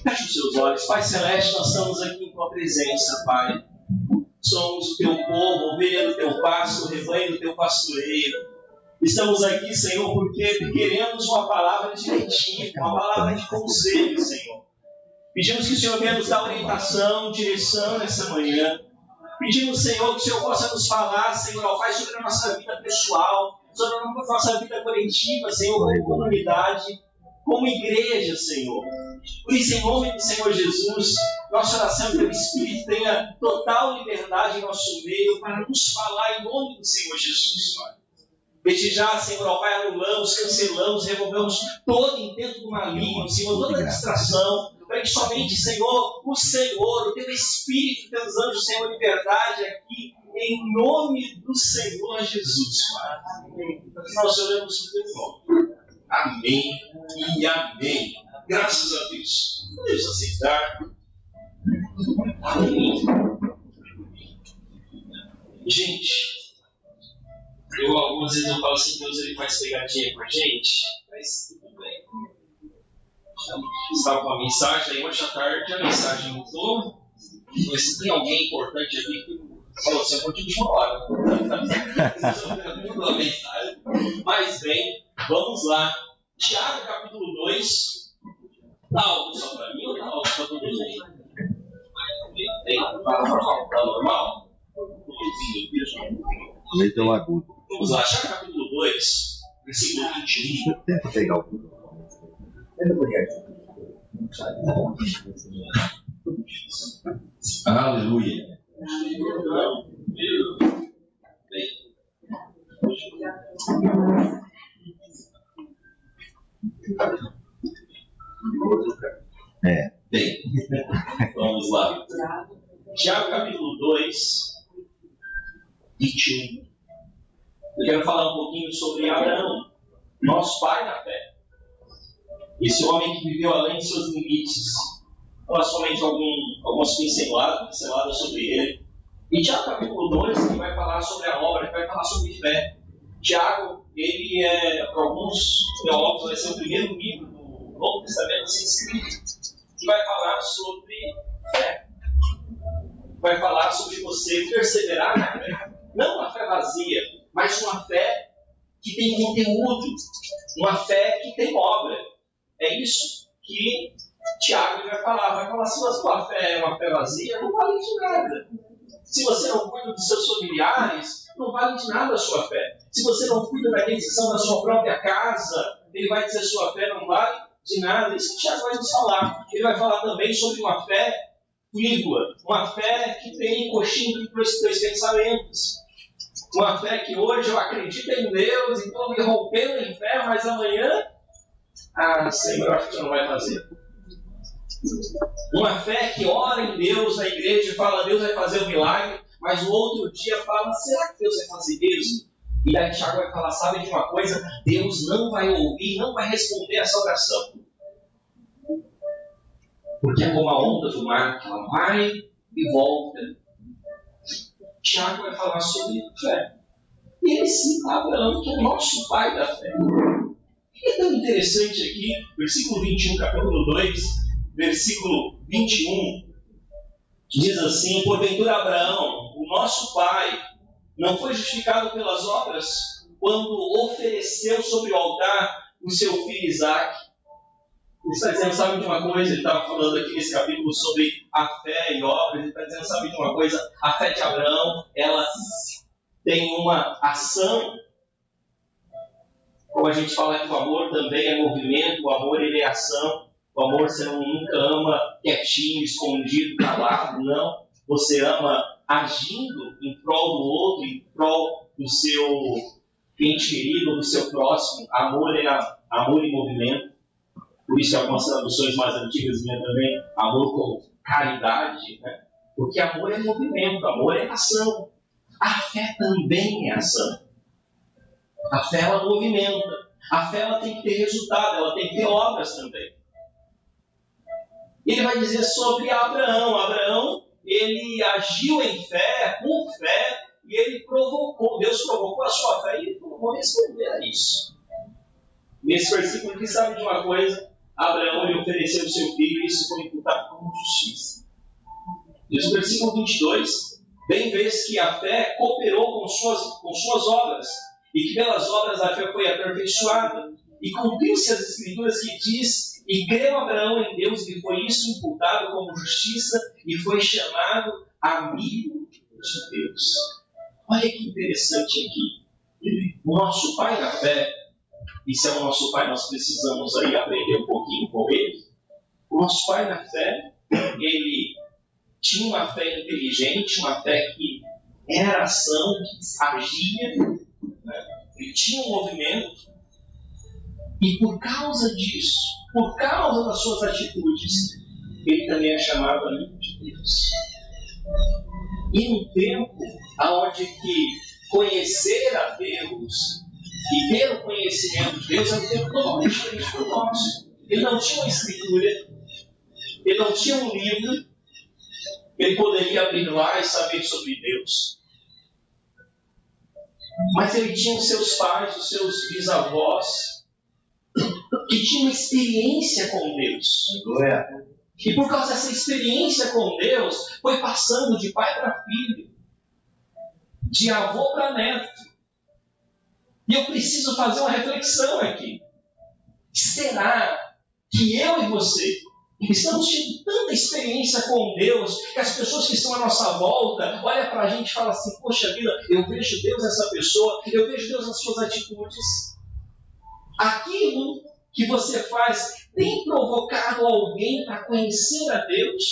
Feche os seus olhos. Pai Celeste, nós estamos aqui em tua presença, Pai. Somos o teu povo, ovelha do teu pasto, rebanho do teu pastoreio. Estamos aqui, Senhor, porque queremos uma palavra direitinha, uma palavra de conselho, Senhor. Pedimos que o Senhor venha nos dar orientação, direção nessa manhã. Pedimos, Senhor, que o Senhor possa nos falar, Senhor, ó Pai, sobre a nossa vida pessoal, sobre a nossa vida coletiva, Senhor, como comunidade, como igreja, Senhor. Por isso, em nome do Senhor Jesus, nossa oração que o Espírito tenha total liberdade em nosso meio para nos falar em nome do Senhor Jesus, Pai. Desde já, Senhor, ó Pai, anulamos, cancelamos, removemos todo intento do maligno, Senhor, toda distração, para que somente, Senhor, o Teu Espírito, Teus anjos, Senhor, liberdade aqui, em nome do Senhor Jesus, Pai. Nós oramos no Teu nome. Amém e amém. Graças a Deus. Podemos aceitar. Amém. Gente, algumas vezes eu falo assim, Deus ele faz pegadinha com a gente, mas tudo bem. Estava com a mensagem, aí hoje à tarde a mensagem mudou. Se tem alguém importante aqui que falou assim, eu vou te de uma hora. Mudou a mensagem. Mas bem, vamos lá. Tiago capítulo 2. Tá algo só para mim ou tá algo para todo mundo? Tá normal? Leite ou agudo. Vamos lá, Tiago capítulo 2, versículo 21. Tenta pegar o tudo. Aleluia. Bem, vamos lá. Tiago capítulo 2, 21. Eu quero falar um pouquinho sobre Abraão, nosso pai da fé. Esse homem que viveu além de seus limites. Falar somente algumas pinceladas sobre ele. E Tiago capítulo 2, ele vai falar sobre a obra, ele vai falar sobre fé. Tiago, ele para alguns teólogos, vai ser o primeiro livro do Novo Testamento a ser escrito, que vai falar sobre fé. Vai falar sobre você perseverar na fé. Não uma fé vazia, mas uma fé que tem conteúdo, uma fé que tem obra. É isso que Tiago vai falar. Se a sua fé é uma fé vazia, não vale de nada. Se você não cuida dos seus familiares, não vale de nada a sua fé. Se você não cuida da aquisição da sua própria casa, ele vai dizer que sua fé não vale de nada. Isso que Tiago vai nos falar. Ele vai falar também sobre uma fé frívola, uma fé que tem coxinha entre os dois pensamentos. Uma fé que hoje eu acredito em Deus, então me rompendo em fé, mas amanhã, Senhor, eu acho que você não vai fazer. Uma fé que ora em Deus na igreja e fala, Deus vai fazer um milagre, mas no outro dia fala, será que Deus vai fazer mesmo? E aí Tiago vai falar, sabe de uma coisa? Deus não vai ouvir, não vai responder essa oração. Porque é como a onda do mar, que ela vai e volta. Tiago vai falar sobre fé. E ele cita Abraão, que é o nosso pai da fé. E é tão interessante aqui, versículo 21, capítulo 2, versículo 21, diz assim, porventura Abraão, o nosso pai, não foi justificado pelas obras quando ofereceu sobre o altar o seu filho Isaque. Ele está dizendo, sabe de uma coisa? Ele estava falando aqui nesse capítulo sobre a fé e obras. Ele está dizendo, sabe de uma coisa? A fé de Abraão, ela tem uma ação. Como a gente fala que o amor também é movimento, o amor ele é ação. O amor você nunca ama quietinho, escondido, calado, não. Você ama agindo em prol do outro, em prol do seu ente querido, do seu próximo. Amor é amor em movimento. Por isso que algumas traduções mais antigas vinham também amor com caridade, né? Porque amor é movimento, amor é ação. A fé também é ação. A fé ela movimenta. A fé ela tem que ter resultado, ela tem que ter obras também. Ele vai dizer sobre Abraão. Abraão, ele agiu em fé, por fé, e ele provocou, Deus provocou a sua fé e ele vou responder a isso. Nesse versículo aqui, sabe de uma coisa? Abraão lhe ofereceu o seu filho e isso foi imputado como justiça. Diz o versículo 22, bem vês que a fé cooperou com suas obras, e que pelas obras a fé foi aperfeiçoada, e cumpriu-se as Escrituras que diz, e creu Abraão em Deus, e foi isso imputado como justiça, e foi chamado amigo de Deus. Olha que interessante aqui. O nosso pai na fé, e se é o nosso pai, nós precisamos aí aprender um pouquinho com ele. O nosso pai na fé, ele tinha uma fé inteligente, uma fé que era ação, que agia, né? Ele tinha um movimento, e por causa disso, por causa das suas atitudes, ele também é chamado amigo de Deus. E num tempo onde que conhecer a Deus e ter o conhecimento de Deus é um tempo totalmente diferente do nosso. Ele não tinha uma escritura, ele não tinha um livro, ele poderia abrir lá e saber sobre Deus. Mas ele tinha os seus pais, os seus bisavós, que tinham experiência com Deus. E por causa dessa experiência com Deus, foi passando de pai para filho, de avô para neto. E eu preciso fazer uma reflexão aqui. Será que eu e você estamos tendo tanta experiência com Deus que as pessoas que estão à nossa volta olham para a gente e falam assim, poxa vida, eu vejo Deus nessa pessoa, eu vejo Deus nas suas atitudes. Aquilo que você faz tem provocado alguém para conhecer a Deus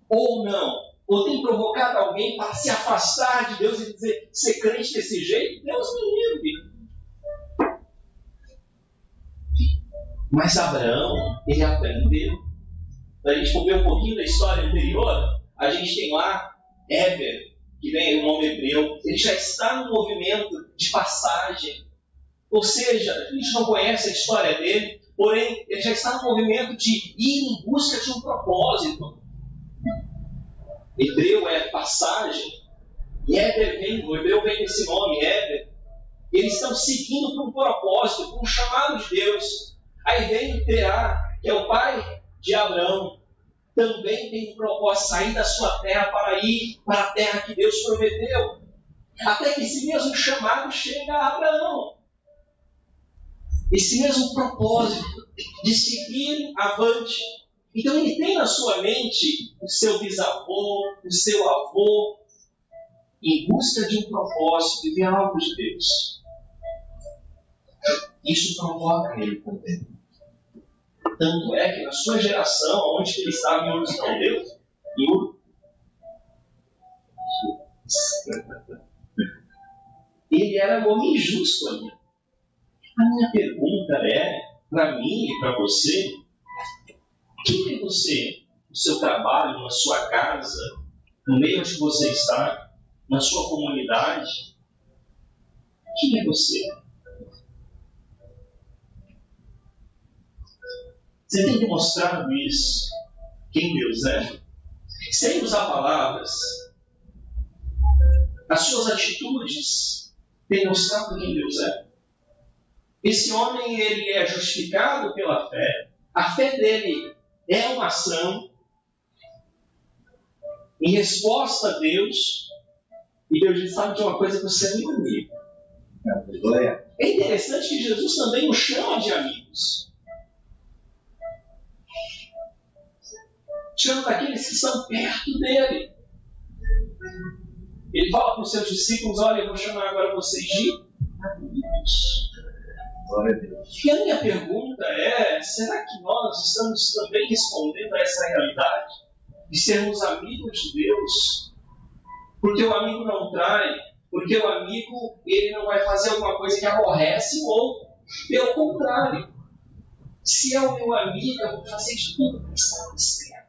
ou não? Ou tem provocado alguém para se afastar de Deus e dizer, ser crente desse jeito? Deus me livre. Mas Abraão, ele aprendeu. A gente for ver um pouquinho da história anterior, a gente tem lá Éber, que vem o nome hebreu. Ele já está no movimento de passagem. Ou seja, a gente não conhece a história dele, porém, ele já está no movimento de ir em busca de um propósito. Hebreu é passagem. E Éber vem, o hebreu vem desse nome, Éber. Eles estão seguindo para um propósito, para um chamado de Deus. Aí vem Terá, que é o pai de Abraão. Também tem um propósito, sair da sua terra para ir para a terra que Deus prometeu. Até que esse mesmo chamado chega a Abraão. Esse mesmo propósito de seguir avante. Então ele tem na sua mente o seu bisavô, o seu avô, em busca de um propósito, de ver algo de Deus. Isso provoca ele também. Tanto é que na sua geração, onde ele estava em Ur dos Caldeus, ele era um homem justo ali. A minha pergunta é, para mim e para você, quem é você, no seu trabalho, na sua casa, no meio onde você está, na sua comunidade? Quem é você? Você tem demonstrado isso, quem Deus é? Sem usar palavras, as suas atitudes têm mostrado quem Deus é. Esse homem, ele é justificado pela fé. A fé dele é uma ação em resposta a Deus. E Deus diz, sabe de uma coisa, que você é meu amigo. É interessante que Jesus também o chama de amigos. Chama daqueles que estão perto dele. Ele fala para os seus discípulos, olha, eu vou chamar agora vocês de amigos. Glória a Deus. E a minha pergunta é, será que nós estamos também respondendo a essa realidade? De sermos amigos de Deus? Porque o amigo não trai, porque o amigo ele não vai fazer alguma coisa que aborrece o outro. Pelo contrário, se é o meu amigo, eu vou fazer de tudo para estar certo.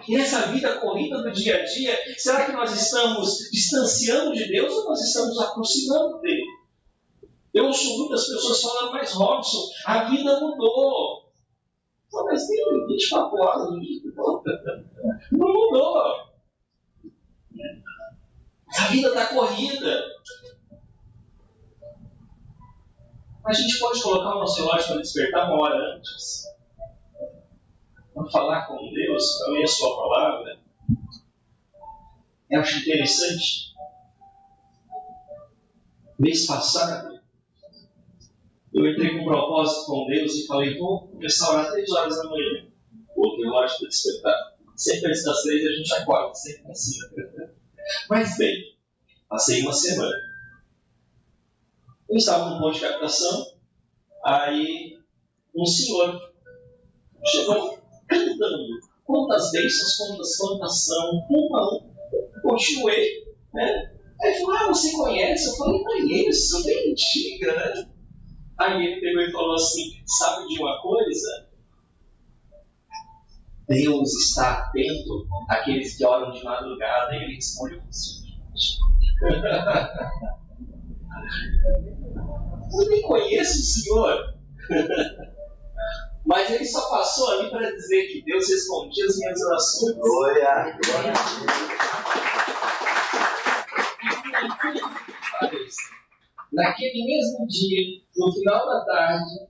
E nessa vida corrida do dia a dia, será que nós estamos distanciando de Deus ou nós estamos aproximando dele? Eu ouço muitas pessoas falando, mas Robson, a vida mudou. Mas tem 24 horas no dia. Não mudou. A vida está corrida. A gente pode colocar o nosso relógio para despertar uma hora antes, para falar com Deus, para ler a sua palavra. Eu acho interessante. Mês passado, eu entrei com um propósito com Deus e falei, vou começar a orar 3 horas da manhã. O relógio para despertar. Sempre antes das 3 a gente acorda, sempre assim. Mas bem, passei uma semana. Eu estava no ponto de captação, aí um senhor chegou cantando. Quantas bênçãos, quantas são, um a um. Continuei, né? Aí ele falou, você conhece? Eu falei, conheço, bem antiga, né? Aí ele pegou e falou assim, sabe de uma coisa? Deus está atento àqueles que oram de madrugada. E ele responde assim, eu nem conheço o senhor. Mas ele só passou ali para dizer que Deus respondia as minhas orações. Glória! Naquele mesmo dia, no final da tarde,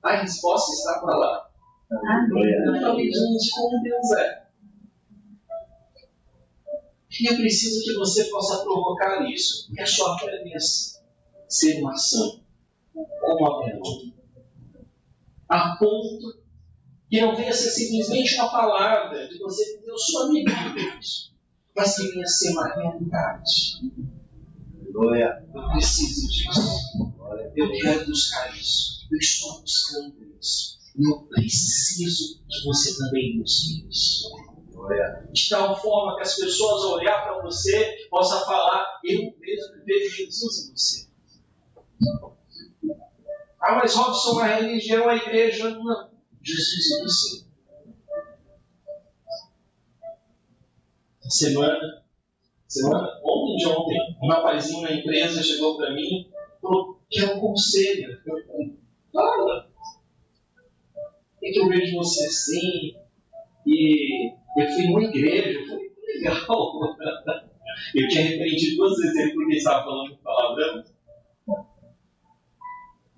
a resposta estava lá. Eu falei, gente, como Deus é. E eu preciso que você possa provocar isso. Que a sua fé venha ser uma ação, como Abel. A ponto que não venha ser simplesmente uma palavra de você dizer, eu sou amigo de Deus, mas que venha ser uma realidade. Glória! Eu preciso disso. Eu quero buscar isso. Eu estou buscando isso. E eu preciso que você também busque isso. De tal forma que as pessoas ao olhar para você possam falar, eu mesmo vejo Jesus em você. Ah, mas Robson, a religião, a igreja, não. Jesus em você. Ontem de ontem, um rapazinho na empresa chegou para mim e falou, quer um conselho. Eu falei, fala. É que eu vejo você assim, e eu fui numa igreja, eu falei, que legal. Eu tinha repreendido 2 vezes ele porque estava falando palavrão.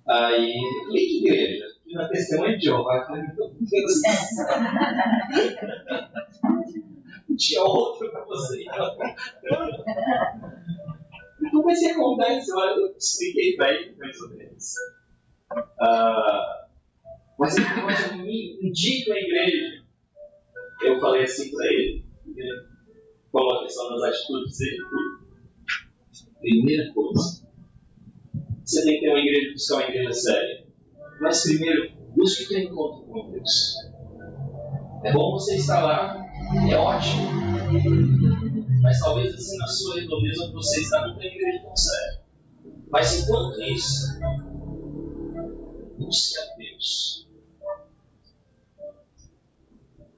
Aí eu falei, que igreja? Fui na Testemunha de Jeová. Eu falei, então, não tinha outro para você. Eu comecei a contar isso, eu expliquei para ele mais ou menos. Mas ele falou, mas eu me indico a igreja. Eu falei assim para ele, falou a questão das atitudes dele. Primeira coisa, você tem que ter uma igreja, buscar uma igreja séria. Mas primeiro, busque ter encontro com Deus. É bom você estar lá, é ótimo. Mas talvez assim na sua redondeza onde você está não tem igreja tão séria. Mas enquanto isso, busque a Deus.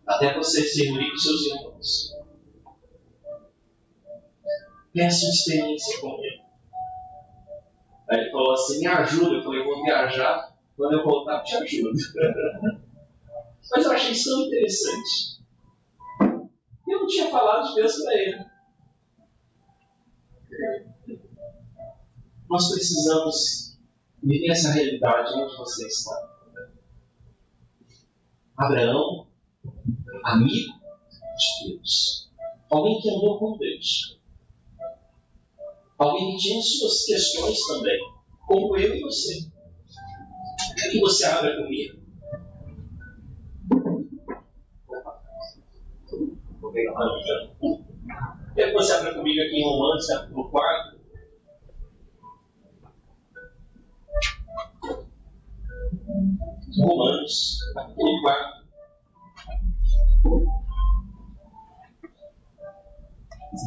Até você se reunir com seus irmãos. Peça uma experiência com ele. Aí ele falou assim, me ajuda. Eu falei, vou viajar. Quando eu voltar, eu te ajudo. Mas eu achei isso tão interessante. Eu não tinha falado de Deus para ele. Nós precisamos viver essa realidade onde você está. Abraão, amigo de Deus. Alguém que andou com Deus. Alguém que tinha suas questões também. Como eu e você. Quer que você abra comigo? Quer que você abra comigo aqui em Romanos, capítulo 4? Romanos, capítulo 4.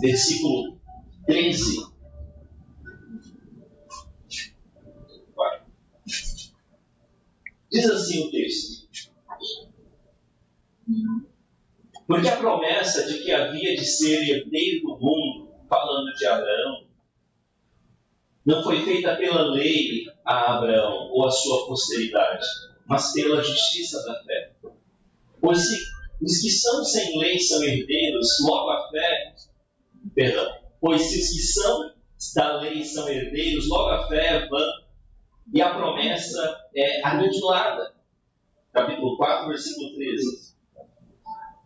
Versículo 13. Diz assim o texto. Porque a promessa de que havia de ser herdeiro do mundo, falando de Abraão, não foi feita pela lei a Abraão ou a sua posteridade, mas pela justiça da fé. Pois se os que são sem lei são herdeiros, logo a fé... Pois se os que são da lei são herdeiros, logo a fé é vã E a promessa é anulada. Capítulo 4, versículo 13.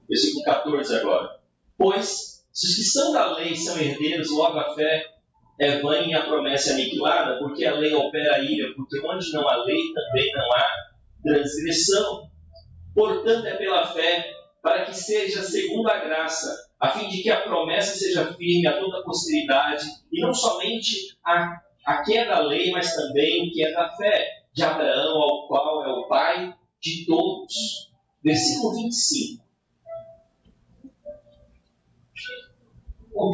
Versículo 14 agora. Pois, se os que são da lei são herdeiros, logo a fé é vã e a promessa é aniquilada, porque a lei opera a ira, porque onde não há lei também não há transgressão. Portanto, é pela fé, para que seja segundo a graça, a fim de que a promessa seja firme a toda a posteridade, e não somente a que é da lei, mas também o que é da fé, de Abraão, ao qual é o pai de todos. Versículo 25.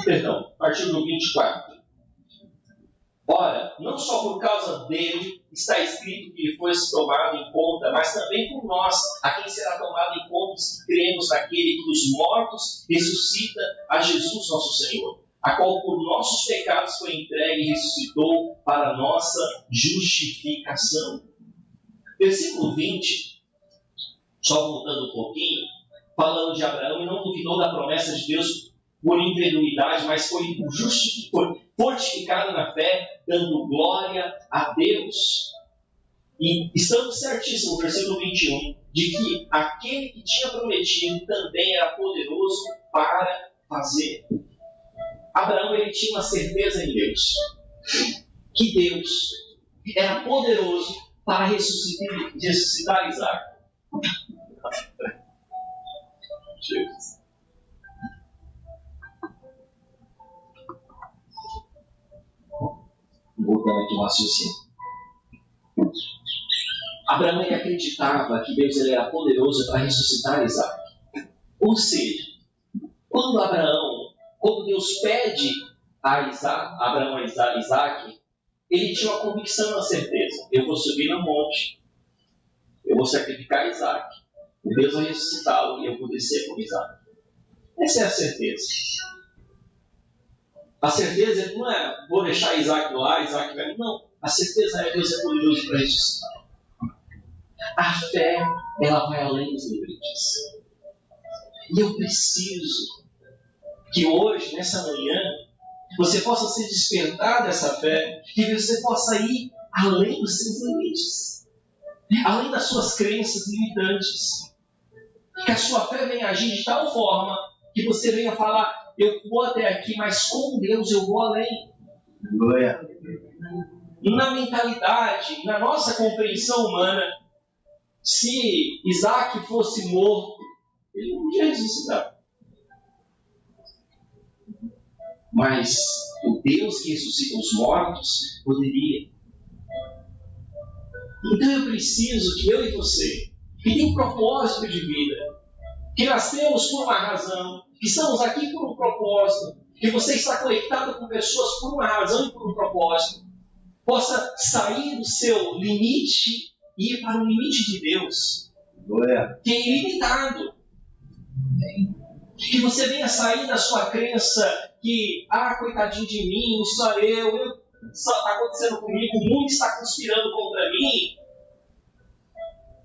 Perdão, artigo 24. Ora, não só por causa dele está escrito que ele fosse tomado em conta, mas também por nós, a quem será tomado em conta se cremos naquele que dos mortos ressuscita a Jesus nosso Senhor, a qual por nossos pecados foi entregue e ressuscitou para a nossa justificação. Versículo 20, só voltando um pouquinho, falando de Abraão, e não duvidou da promessa de Deus por incredulidade, mas foi fortificado na fé, dando glória a Deus. E estamos certíssimos, versículo 21, de que aquele que tinha prometido também era poderoso para fazer. Abraão, ele tinha uma certeza em Deus, que Deus era poderoso para ressuscitar Isaac. Voltando aqui no raciocínio. Abraão, ele acreditava que Deus, ele era poderoso para ressuscitar Isaac. Ou seja, quando Deus pede a Abraão a Isaac, ele tinha uma convicção e uma certeza: eu vou subir no monte, eu vou sacrificar Isaac, Deus vai ressuscitá-lo e eu vou descer com Isaac. Essa é a certeza. A certeza não é vou deixar Isaac lá, Isaac vai. Não. A certeza é que Deus é poderoso para ressuscitar. A fé, ela vai além dos limites. E eu preciso que hoje, nessa manhã, você possa ser despertado dessa fé, que você possa ir além dos seus limites, além das suas crenças limitantes. Que a sua fé venha agir de tal forma que você venha falar: eu vou até aqui, mas com Deus eu vou além. Glória. Na mentalidade, na nossa compreensão humana, se Isaac fosse morto, ele não podia ressuscitar. Mas o Deus que ressuscita os mortos poderia. Então eu preciso que eu e você, que tem propósito de vida, que nascemos por uma razão, que estamos aqui por um propósito, que você está conectado com pessoas por uma razão e por um propósito, possa sair do seu limite e ir para o limite de Deus, que é ilimitado. Que você venha sair da sua crença que, coitadinho de mim, só eu está acontecendo comigo, o mundo está conspirando contra mim,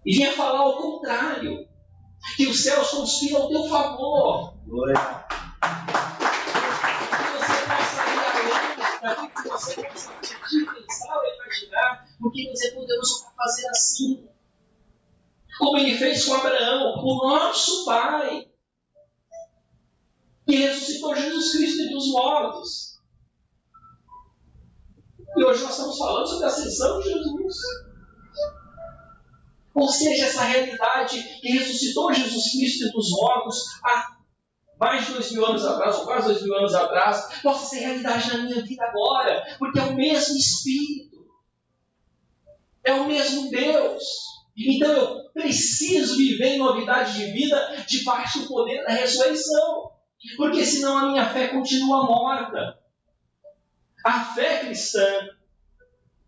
e venha falar ao contrário, que os céus conspiram ao teu favor. Glória. Que você possa ir além daquilo que você possa pedir, pensar ou imaginar, porque Deus é poderoso para fazer assim. Como ele fez com Abraão, o nosso pai, que ressuscitou Jesus Cristo entre os mortos. E hoje nós estamos falando sobre a ascensão de Jesus. Ou seja, essa realidade que ressuscitou Jesus Cristo entre os mortos há mais de 2000 anos atrás, ou quase 2000 anos atrás, possa ser realidade na minha vida agora, porque é o mesmo Espírito, é o mesmo Deus. Então eu preciso viver em novidade de vida debaixo do poder da ressurreição, porque senão a minha fé continua morta. A fé cristã,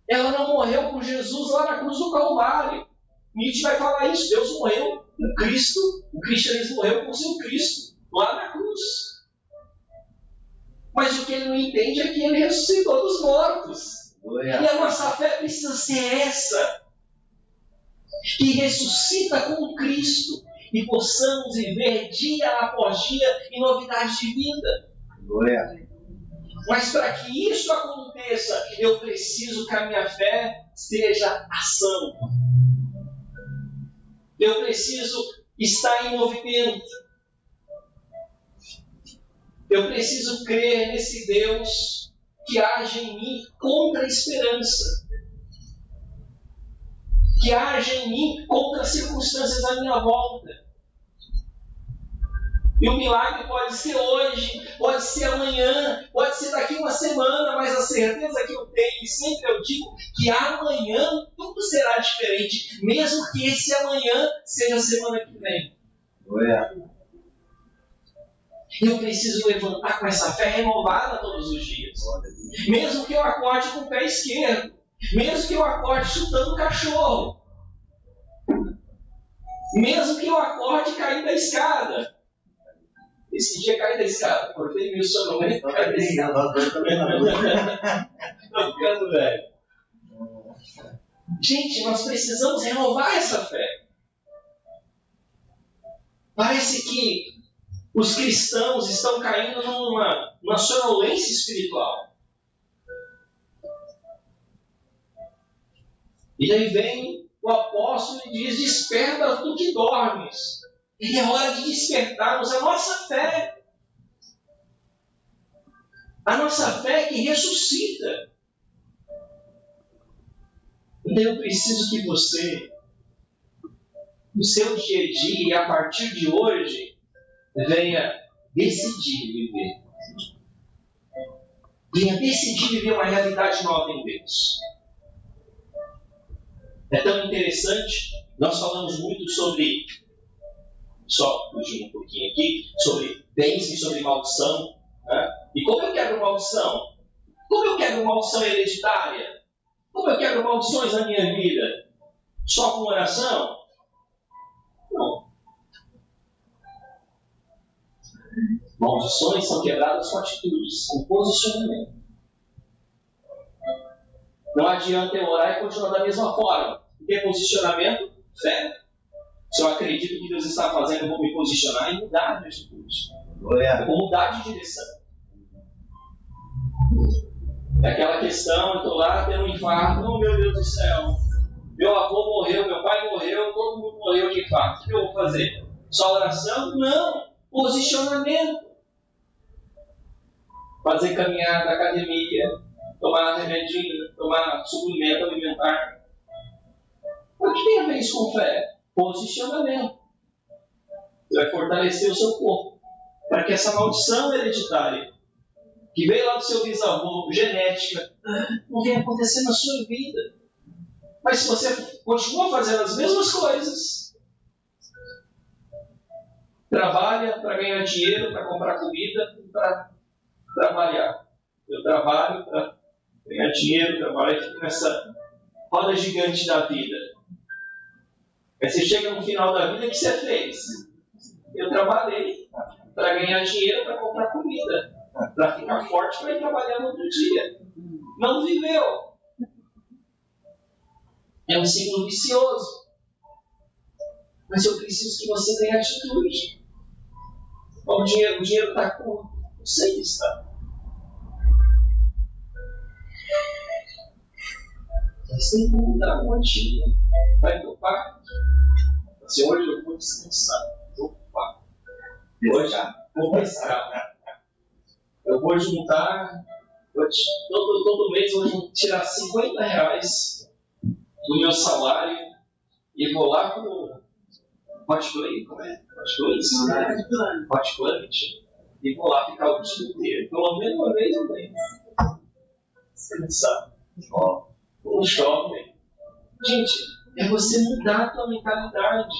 ela não morreu com Jesus lá na cruz do Calvário. Nietzsche vai falar isso: Deus morreu com Cristo, o cristianismo morreu com o seu Cristo lá na cruz. Mas o que ele não entende é que ele ressuscitou dos mortos. E a nossa fé precisa ser essa, que ressuscita com Cristo e possamos viver dia após dia em novidade de vida. Mas para que isso aconteça, eu preciso que a minha fé seja ação. Eu preciso estar em movimento. Eu preciso crer nesse Deus que age em mim contra a esperança. Que age em mim contra as circunstâncias à minha volta. E o milagre pode ser hoje, pode ser amanhã, pode ser daqui uma semana, mas a certeza que eu tenho, e sempre eu digo, que amanhã tudo será diferente, mesmo que esse amanhã seja a semana que vem. Eu preciso levantar com essa fé renovada todos os dias. Mesmo que eu acorde com o pé esquerdo, mesmo que eu acorde chutando o cachorro, mesmo que eu acorde caindo da escada. Esse dia caí da escada, cortei meu sonamento, caí da escada. Tô ficando velho. Gente, nós precisamos renovar essa fé. Parece que os cristãos estão caindo numa sonolência espiritual. E aí vem o apóstolo e diz: desperta tu que dormes. E é hora de despertarmos a nossa fé. A nossa fé que ressuscita. Então eu preciso que você, no seu dia a dia e a partir de hoje, venha decidir viver. Venha decidir viver uma realidade nova em Deus. É tão interessante, nós falamos muito sobre, só fugindo um pouquinho aqui, sobre bênção e sobre maldição. Né? E como eu quebro maldição? Como eu quebro maldição hereditária? Como eu quebro maldições na minha vida? Só com oração? Não. Maldições são quebradas com atitudes, com posicionamento. Não adianta eu orar e continuar da mesma forma. Ter posicionamento, fé. Se eu acredito que Deus está fazendo, eu vou me posicionar e mudar de atitude. Eu vou mudar de direção. É aquela questão, eu estou lá tendo um infarto, oh meu Deus do céu, meu avô morreu, meu pai morreu, todo mundo morreu de infarto. O que eu vou fazer? Só oração? Não. Posicionamento. Fazer caminhada, academia, tomar remedinho, tomar suplemento alimentar. O que tem a ver isso com fé? Posicionamento. Você vai fortalecer o seu corpo. Para que essa maldição hereditária, que veio lá do seu bisavô, genética, não venha acontecer na sua vida. Mas se você continua fazendo as mesmas coisas, trabalha para ganhar dinheiro, para comprar comida, para trabalhar. Eu trabalho para ganhar dinheiro, trabalho e fico nessa roda gigante da vida. Aí você chega no final da vida, o que você fez? Eu trabalhei para ganhar dinheiro, para comprar comida, para ficar forte, para ir trabalhar no outro dia. Não viveu. É um ciclo vicioso. Mas eu preciso que você tenha atitude. O dinheiro está curto. Não sei que está. Você tem que mudar a rotina. Vai pro parque. Se hoje eu vou descansar, vou pro parque. Hoje vou pescar. Eu vou juntar, todo mês eu vou tirar R$50 do meu salário e vou lá pro Hot Play, como é? Hot Planet. E vou lá ficar o dia inteiro. Pelo menos uma vez eu venho. Descansar. No shopping. Gente, é você mudar a tua mentalidade.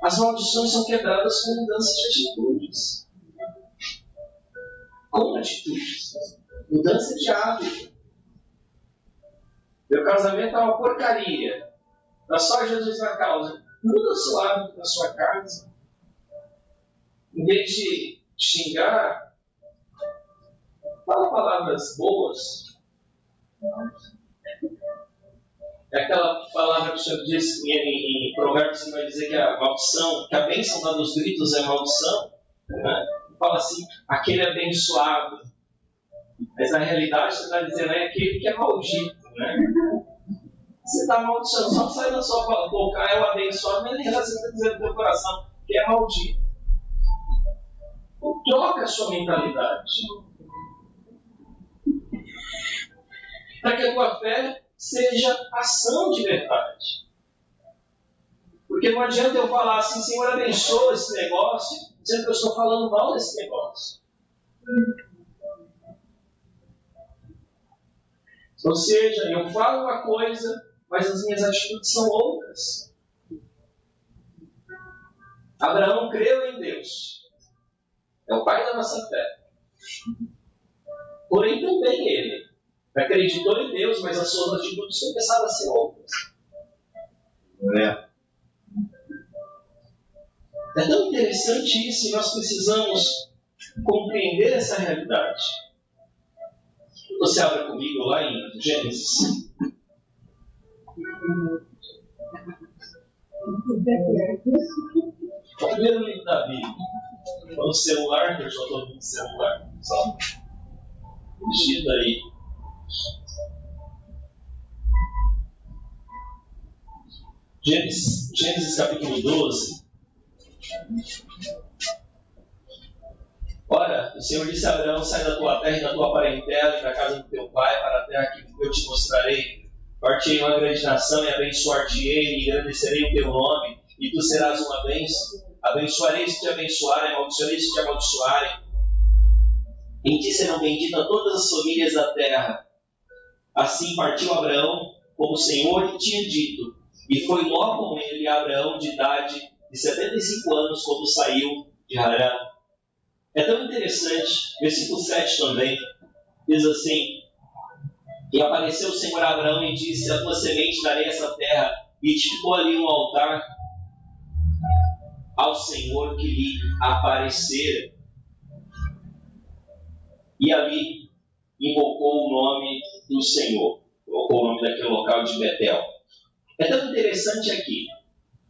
As maldições são quebradas com mudança de atitudes. Com atitudes. Mudança de hábito. Meu casamento é uma porcaria. Tá só Jesus na causa. Muda o seu hábito na sua casa. Em vez de xingar, fala palavras boas. É aquela palavra que o Senhor diz em Provérbios, que vai dizer que a maldição, que a bênção dos gritos é maldição. Né? Fala fala assim, aquele abençoado. Mas na realidade você está dizendo, é aquele que é maldito, né? Você está amaldiçoando, só sai da sua boca, é o abençoado, mas na realidade você está dizendo no teu coração que é maldito. Então, troca a sua mentalidade. Para que a tua fé seja ação de verdade. Porque não adianta eu falar assim, Senhor, abençoa esse negócio, dizendo que eu estou falando mal desse negócio. Ou seja, eu falo uma coisa, mas as minhas atitudes são outras. Abraão creu em Deus. É o pai da nossa fé. Porém, também ele acreditou em Deus, mas as suas atitudes começaram a ser outras. É tão interessante isso e nós precisamos compreender essa realidade. Você abre comigo lá em Gênesis. O primeiro livro da Bíblia. No celular, que eu já estou no celular. Só digita aí. Gênesis capítulo 12. Ora, o Senhor disse a Abraão, sai da tua terra e da tua parentela e da casa do teu pai para a terra que eu te mostrarei. Partirei uma grande nação e abençoar-te-ei e engrandecerei o teu nome e tu serás uma bênção. Abençoarei se te abençoarem, amaldiçoarei se te amaldiçoarem. Em ti serão benditas todas as famílias da terra. Assim partiu Abraão, como o Senhor lhe tinha dito, e foi logo com ele Abraão de idade de 75 anos quando saiu de Harã. É tão interessante, versículo 7 também, diz assim, e apareceu o Senhor a Abraão e disse, a tua semente darei essa terra, e edificou ali um altar ao Senhor que lhe aparecera. E ali invocou o nome do Senhor, invocou o nome daquele local de Betel. É tão interessante aqui,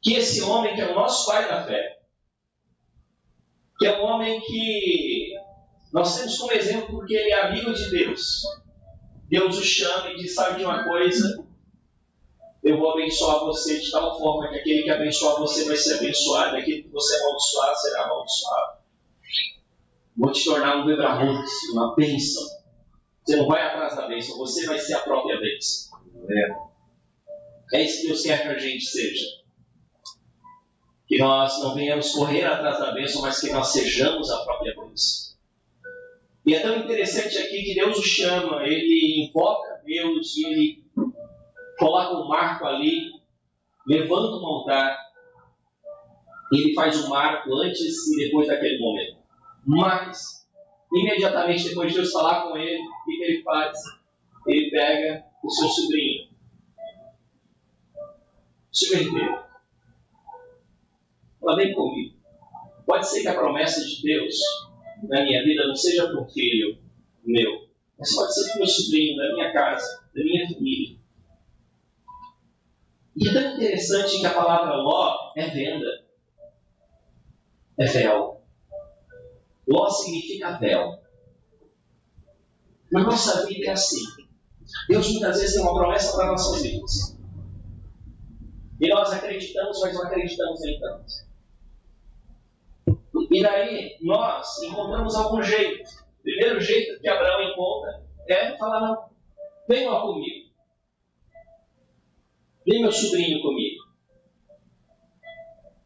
que esse homem que é o nosso pai da fé, que é um homem que nós temos como exemplo porque ele é amigo de Deus. Deus o chama e diz, sabe de uma coisa? Eu vou abençoar você de tal forma que aquele que abençoar você vai ser abençoado, e aquele que você amaldiçoar será amaldiçoado. Vou te tornar um quebra-rolos, uma bênção. Você não vai atrás da bênção, você vai ser a própria bênção. É isso que Deus quer que a gente seja. Que nós não venhamos correr atrás da bênção, mas que nós sejamos a própria bênção. E é tão interessante aqui que Deus o chama, ele invoca Deus e ele coloca um marco ali, levanta um altar, e ele faz um marco antes e depois daquele momento. Mas, imediatamente depois de Deus falar com ele, o que ele faz? Ele pega o seu sobrinho. Sobrinho. Fala, vem comigo. Pode ser que a promessa de Deus na minha vida não seja para um filho meu, mas pode ser para o meu sobrinho, da minha casa, da minha família. E é tão interessante que a palavra ló é venda, é véu. Ló significa véu. Na nossa vida é assim. Deus muitas vezes tem uma promessa para nossas vidas. E nós acreditamos, mas não acreditamos nem tanto. E daí nós encontramos algum jeito. O primeiro jeito que Abraão encontra é falar, não, vem lá comigo. Vem meu sobrinho comigo.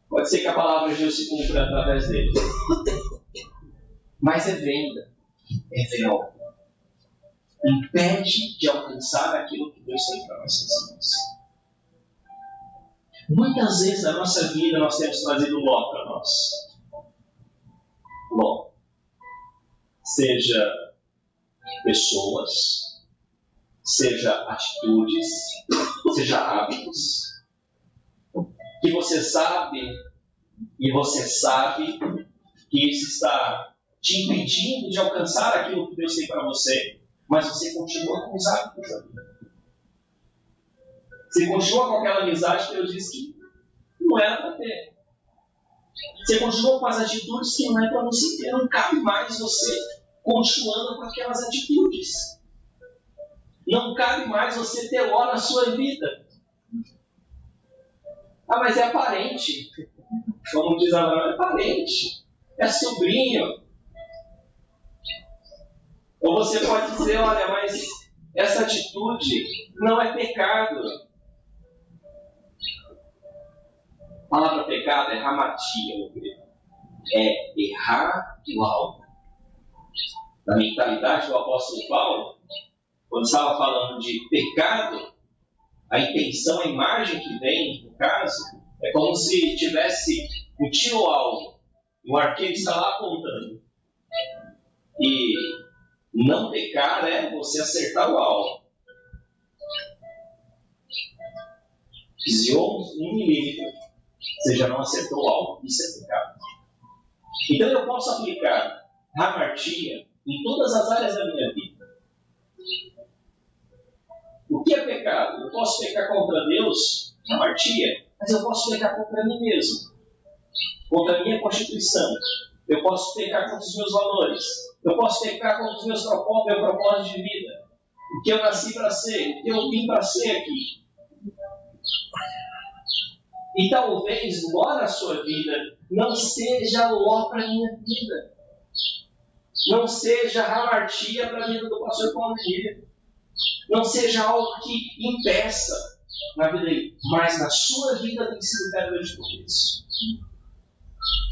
Pode ser que a palavra de Deus se cumpra através dele. Mas é venda. É véu. Impede de alcançar aquilo que Deus tem para nossas vidas. Muitas vezes na nossa vida nós temos trazido Ló para nós. Ló. Seja pessoas, seja atitudes, seja hábitos, que você sabe e você sabe que isso está te impedindo de alcançar aquilo que Deus tem para você, mas você continua com os hábitos da vida. Você continua com aquela amizade que Deus disse que não era para ter. Você continua com as atitudes que não é para você ter. Não cabe mais você continuando com aquelas atitudes. Não cabe mais você ter ó na sua vida. Ah, mas é parente. Como diz a Ana, é parente. É sobrinho. Ou você pode dizer, olha, mas essa atitude não é pecado. A palavra pecado é hamatia no grego. É errar do alvo. Na mentalidade do apóstolo Paulo, quando estava falando de pecado, a intenção, a imagem que vem, no caso, é como se tivesse um tiro ao alvo. E o arqueiro está lá apontando. E não pecar é você acertar o alvo. Desviou 1 milímetro, você já não acertou o alvo. Isso é pecado. Então eu posso aplicar hamartia em todas as áreas da minha vida. O que é pecado? Eu posso pecar contra Deus, hamartia, mas eu posso pecar contra mim mesmo, contra a minha constituição. Eu posso pecar contra os meus valores. Eu posso pecar contra os meu propósito de vida. O que eu nasci para ser, o que eu vim para ser aqui. E talvez Ló na sua vida não seja Ló para a minha vida. Não seja hamartia para a vida do pastor Paulo Henrique. Não seja algo que impeça na vida dele. Mas na sua vida tem sido pedra de tropeço.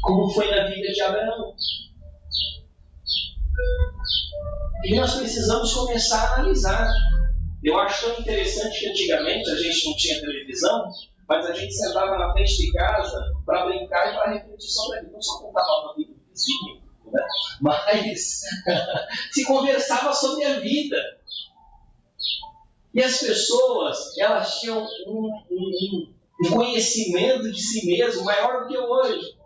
Como foi na vida de Abraão. E nós precisamos começar a analisar. Eu acho tão interessante que antigamente a gente não tinha televisão, mas a gente sentava na frente de casa para brincar e para refletir sobre aquilo. Não só contava a vida do vizinho, né? Mas se conversava sobre a vida. E as pessoas, elas tinham um conhecimento de si mesmo maior do que hoje.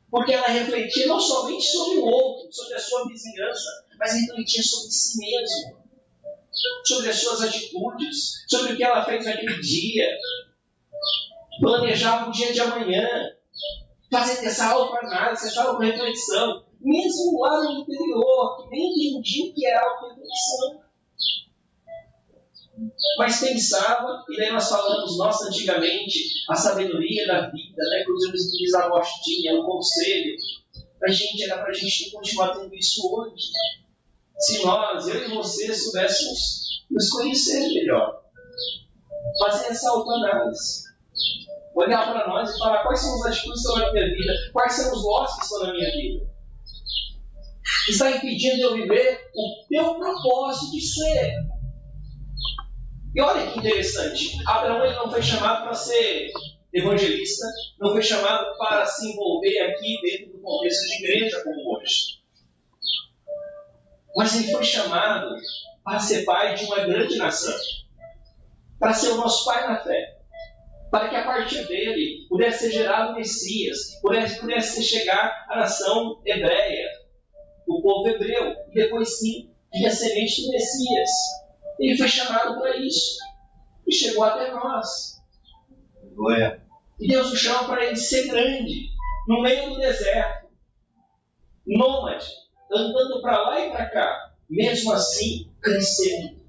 Porque ela refletia não somente sobre o outro, sobre a sua vizinhança, mas refletia sobre si mesmo, sobre as suas atitudes, sobre o que ela fez naquele dia, planejava o dia de amanhã, fazendo essa autoanálise, essa autorreflexão, mesmo lá no interior, que nem entendia o que era autorreflexão. Mas pensava, e daí nós falamos, nossa, antigamente, a sabedoria da vida, né, que os bisavós tinham, o conselho, a gente, era para a gente continuar tendo isso hoje. Se nós, eu e você, soubéssemos nos conhecer melhor, fazer essa autoanálise, olhar para nós e falar quais são as atitudes que estão na minha vida, quais são os nós que estão na minha vida. Está impedindo de eu viver o teu propósito de ser. E olha que interessante, Abraão ele não foi chamado para ser evangelista, não foi chamado para se envolver aqui dentro do contexto de igreja como hoje. Mas ele foi chamado para ser pai de uma grande nação, para ser o nosso pai na fé, para que a partir dele pudesse ser gerado o Messias, pudesse chegar a nação hebreia, o povo hebreu, e depois sim, a semente do Messias. Ele foi chamado para isso. E chegou até nós. E Deus o chama para ele ser grande, no meio do deserto, nômade, andando para lá e para cá, mesmo assim crescendo.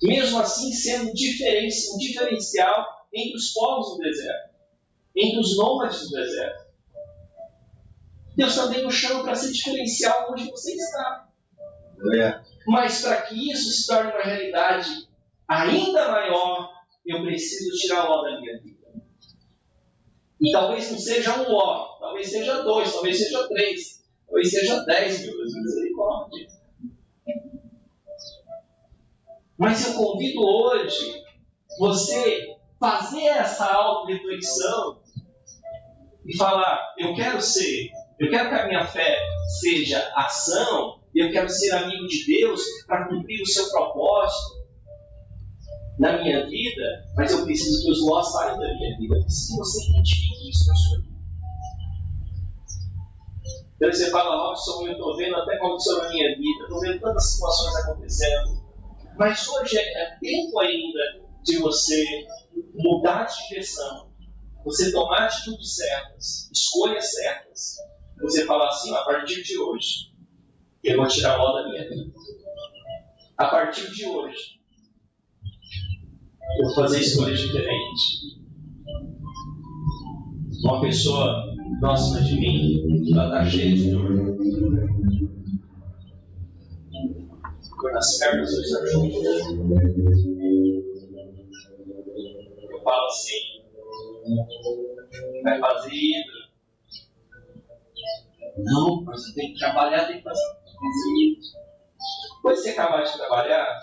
Mesmo assim sendo um diferencial entre os povos do deserto, entre os nômades do deserto. Deus também nos chama para ser diferencial onde você está. Mas para que isso se torne uma realidade ainda maior, eu preciso tirar o ó da minha vida. E talvez não seja um ó, talvez seja 2, talvez seja 3, talvez seja 10 mil, Deus misericórdia. Mas eu convido hoje você fazer essa auto-reflexão e falar, eu quero que a minha fé seja ação, eu quero ser amigo de Deus para cumprir o seu propósito na minha vida, mas eu preciso que os nós saiam da minha vida. Eu preciso que você identifique isso na sua vida. Então você fala, Robson, eu estou vendo até aconteceu na minha vida, estou vendo tantas situações acontecendo, mas hoje é tempo ainda de você mudar de direção, você tomar atitudes certas, escolhas certas, você falar assim, a partir de hoje, eu vou tirar o mal da minha vida. A partir de hoje, eu vou fazer escolhas diferentes. Uma pessoa próxima de mim, ela está cheia de dor. Dor nas pernas, dor nas juntas. Eu falo assim, vai fazer isso? Não, mas você tem que trabalhar, tem que fazer isso. Depois que você acabar de trabalhar,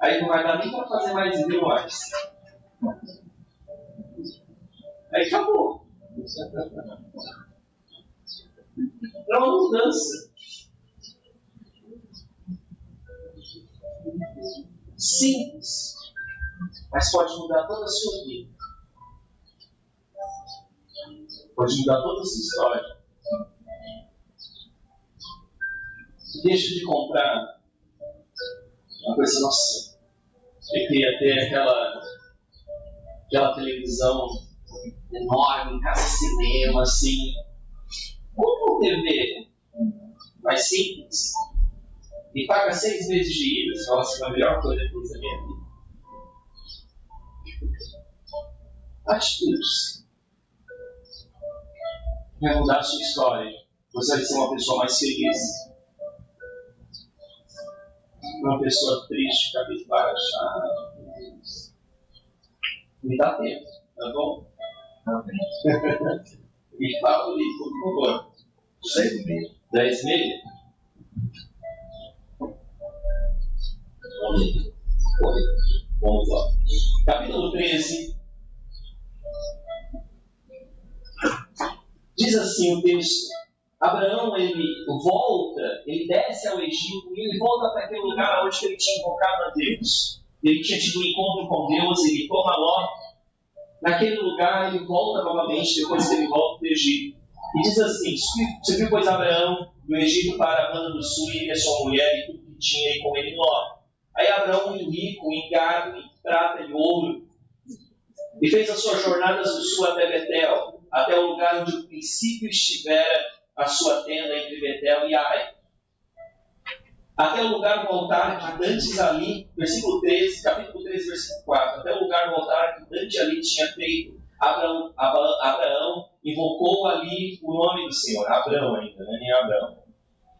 aí não vai dar nem para fazer mais milhões. Aí acabou. É uma mudança. Simples. Mas pode mudar toda a sua vida. Pode mudar toda a sua história. Deixa de comprar uma coisa, nossa, eu queria ter aquela televisão enorme, em casa de cinema, assim. Ou uma TV mais simples e paga 6 meses de IVA. Nossa, foi a melhor coisa que eu fiz na minha vida. Atitudes. Vai mudar a sua história. Você vai ser uma pessoa mais feliz. Uma pessoa triste, cabisbaixa. Me dá tempo, tá bom? Me fala ali, por favor. 10 meses. 10 meses? Vamos lá. Capítulo 13. Diz assim o texto. Abraão, ele volta, ele desce ao Egito e ele volta para aquele lugar onde ele tinha invocado a Deus. Ele tinha tido um encontro com Deus, ele toma Ló. Naquele lugar, ele volta novamente, depois que ele volta do Egito. E diz assim, subiu, pois, Abraão do Egito para a banda do sul, e a sua mulher e tudo que tinha, e com ele Ló. Aí Abraão, muito rico em gado, em prata e ouro, e fez as suas jornadas do sul até Betel, até o lugar onde o princípio estivera a sua tenda entre Betel e Ai. Até o lugar do altar que antes ali, versículo 13, capítulo 13, versículo 4, até o lugar do altar que antes ali tinha feito, Abraão invocou ali o nome do Senhor, Abrão ainda, né? Nem Abraão.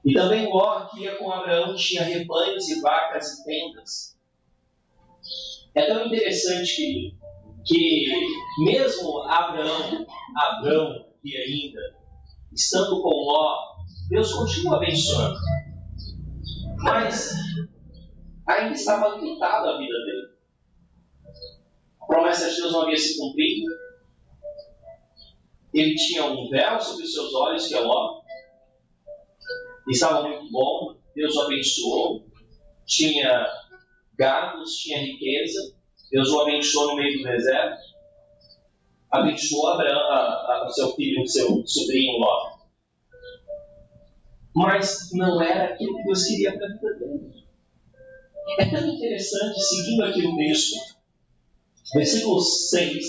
E também Ló, que ia com Abraão, tinha rebanhos e vacas e tendas. É tão interessante que mesmo Abrão e ainda, estando com Ló, Deus continua abençoando. Mas ainda estava limitada a vida dele. A promessa de Deus não havia se cumprido. Ele tinha um véu sobre os seus olhos, que é Ló. Estava muito bom, Deus o abençoou. Tinha gados, tinha riqueza. Deus o abençoou no meio do deserto. Abençoou Abraão, o seu filho, o seu sobrinho Ló. Mas não era aquilo que Deus queria para a vida dele. É tão interessante, seguindo aqui o texto, versículo 6,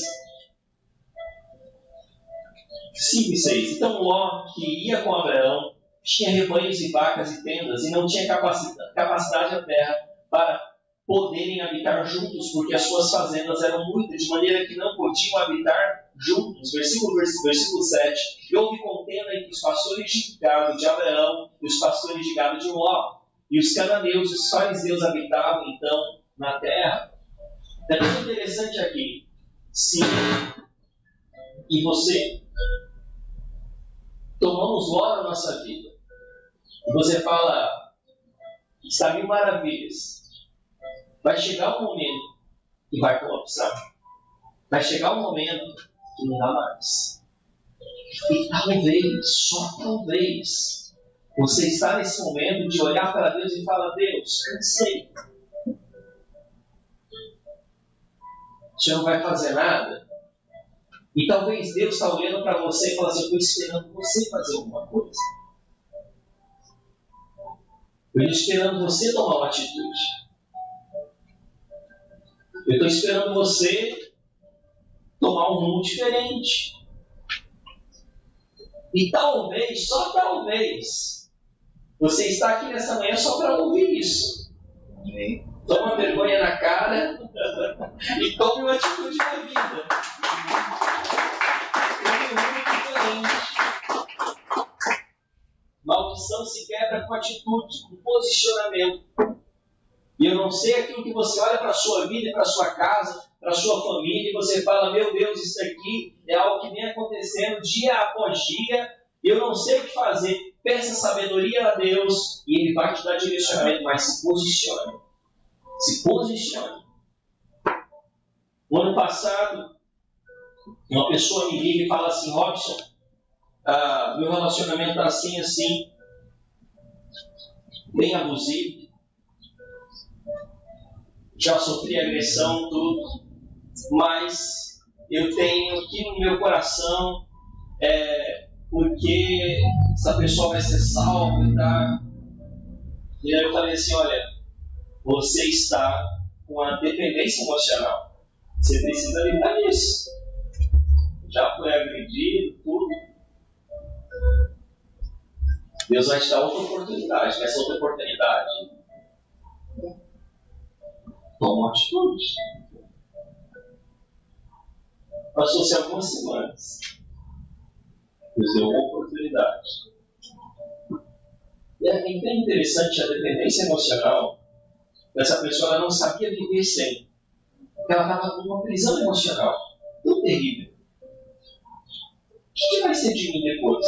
5 e 6. Então Ló, que ia com Abraão, tinha rebanhos e vacas e tendas, e não tinha capacidade a terra para poderem habitar juntos, porque as suas fazendas eram muitas, de maneira que não podiam habitar juntos. Versículo 7. E houve contenda entre os pastores de gado de Abraão e os pastores de gado de Ló. E os cananeus e os fariseus habitavam então na terra. É muito interessante aqui. Se e você tomamos Ló na nossa vida, e você fala, está mil maravilhas, vai chegar um momento que vai colapsar. Vai chegar um momento que não dá mais. E talvez, só talvez, você está nesse momento de olhar para Deus e falar, Deus, cansei. Você não vai fazer nada. E talvez Deus está olhando para você e fala assim, eu estou esperando você fazer alguma coisa. Eu estou esperando você tomar uma atitude. Eu estou esperando você tomar um rumo diferente. E talvez, só talvez, você está aqui nessa manhã só para ouvir isso. Amém. Toma vergonha na cara e tome uma atitude na vida. Maldição se quebra com atitude, com posicionamento. E eu não sei aquilo que você olha para a sua vida, para a sua casa, para a sua família, e você fala, meu Deus, isso aqui é algo que vem acontecendo dia após dia, eu não sei o que fazer. Peça sabedoria a Deus e Ele vai te dar direcionamento, mas se posicione. Se posicione. No ano passado, uma pessoa me liga e fala assim, Robson, meu relacionamento está assim, bem abusivo, já sofri agressão, tudo, mas eu tenho aqui no meu coração, porque essa pessoa vai ser salva e tal. E aí eu falei assim, olha, você está com a dependência emocional, você precisa lidar nisso. Já foi agredido, tudo. Deus vai te dar outra oportunidade. Nessa outra oportunidade, toma uma atitude. Passou-se algumas semanas. Deus deu uma oportunidade. E é bem interessante a dependência emocional dessa pessoa. Ela não sabia viver sem. Porque ela estava numa prisão emocional tão terrível. O que vai ser de mim depois?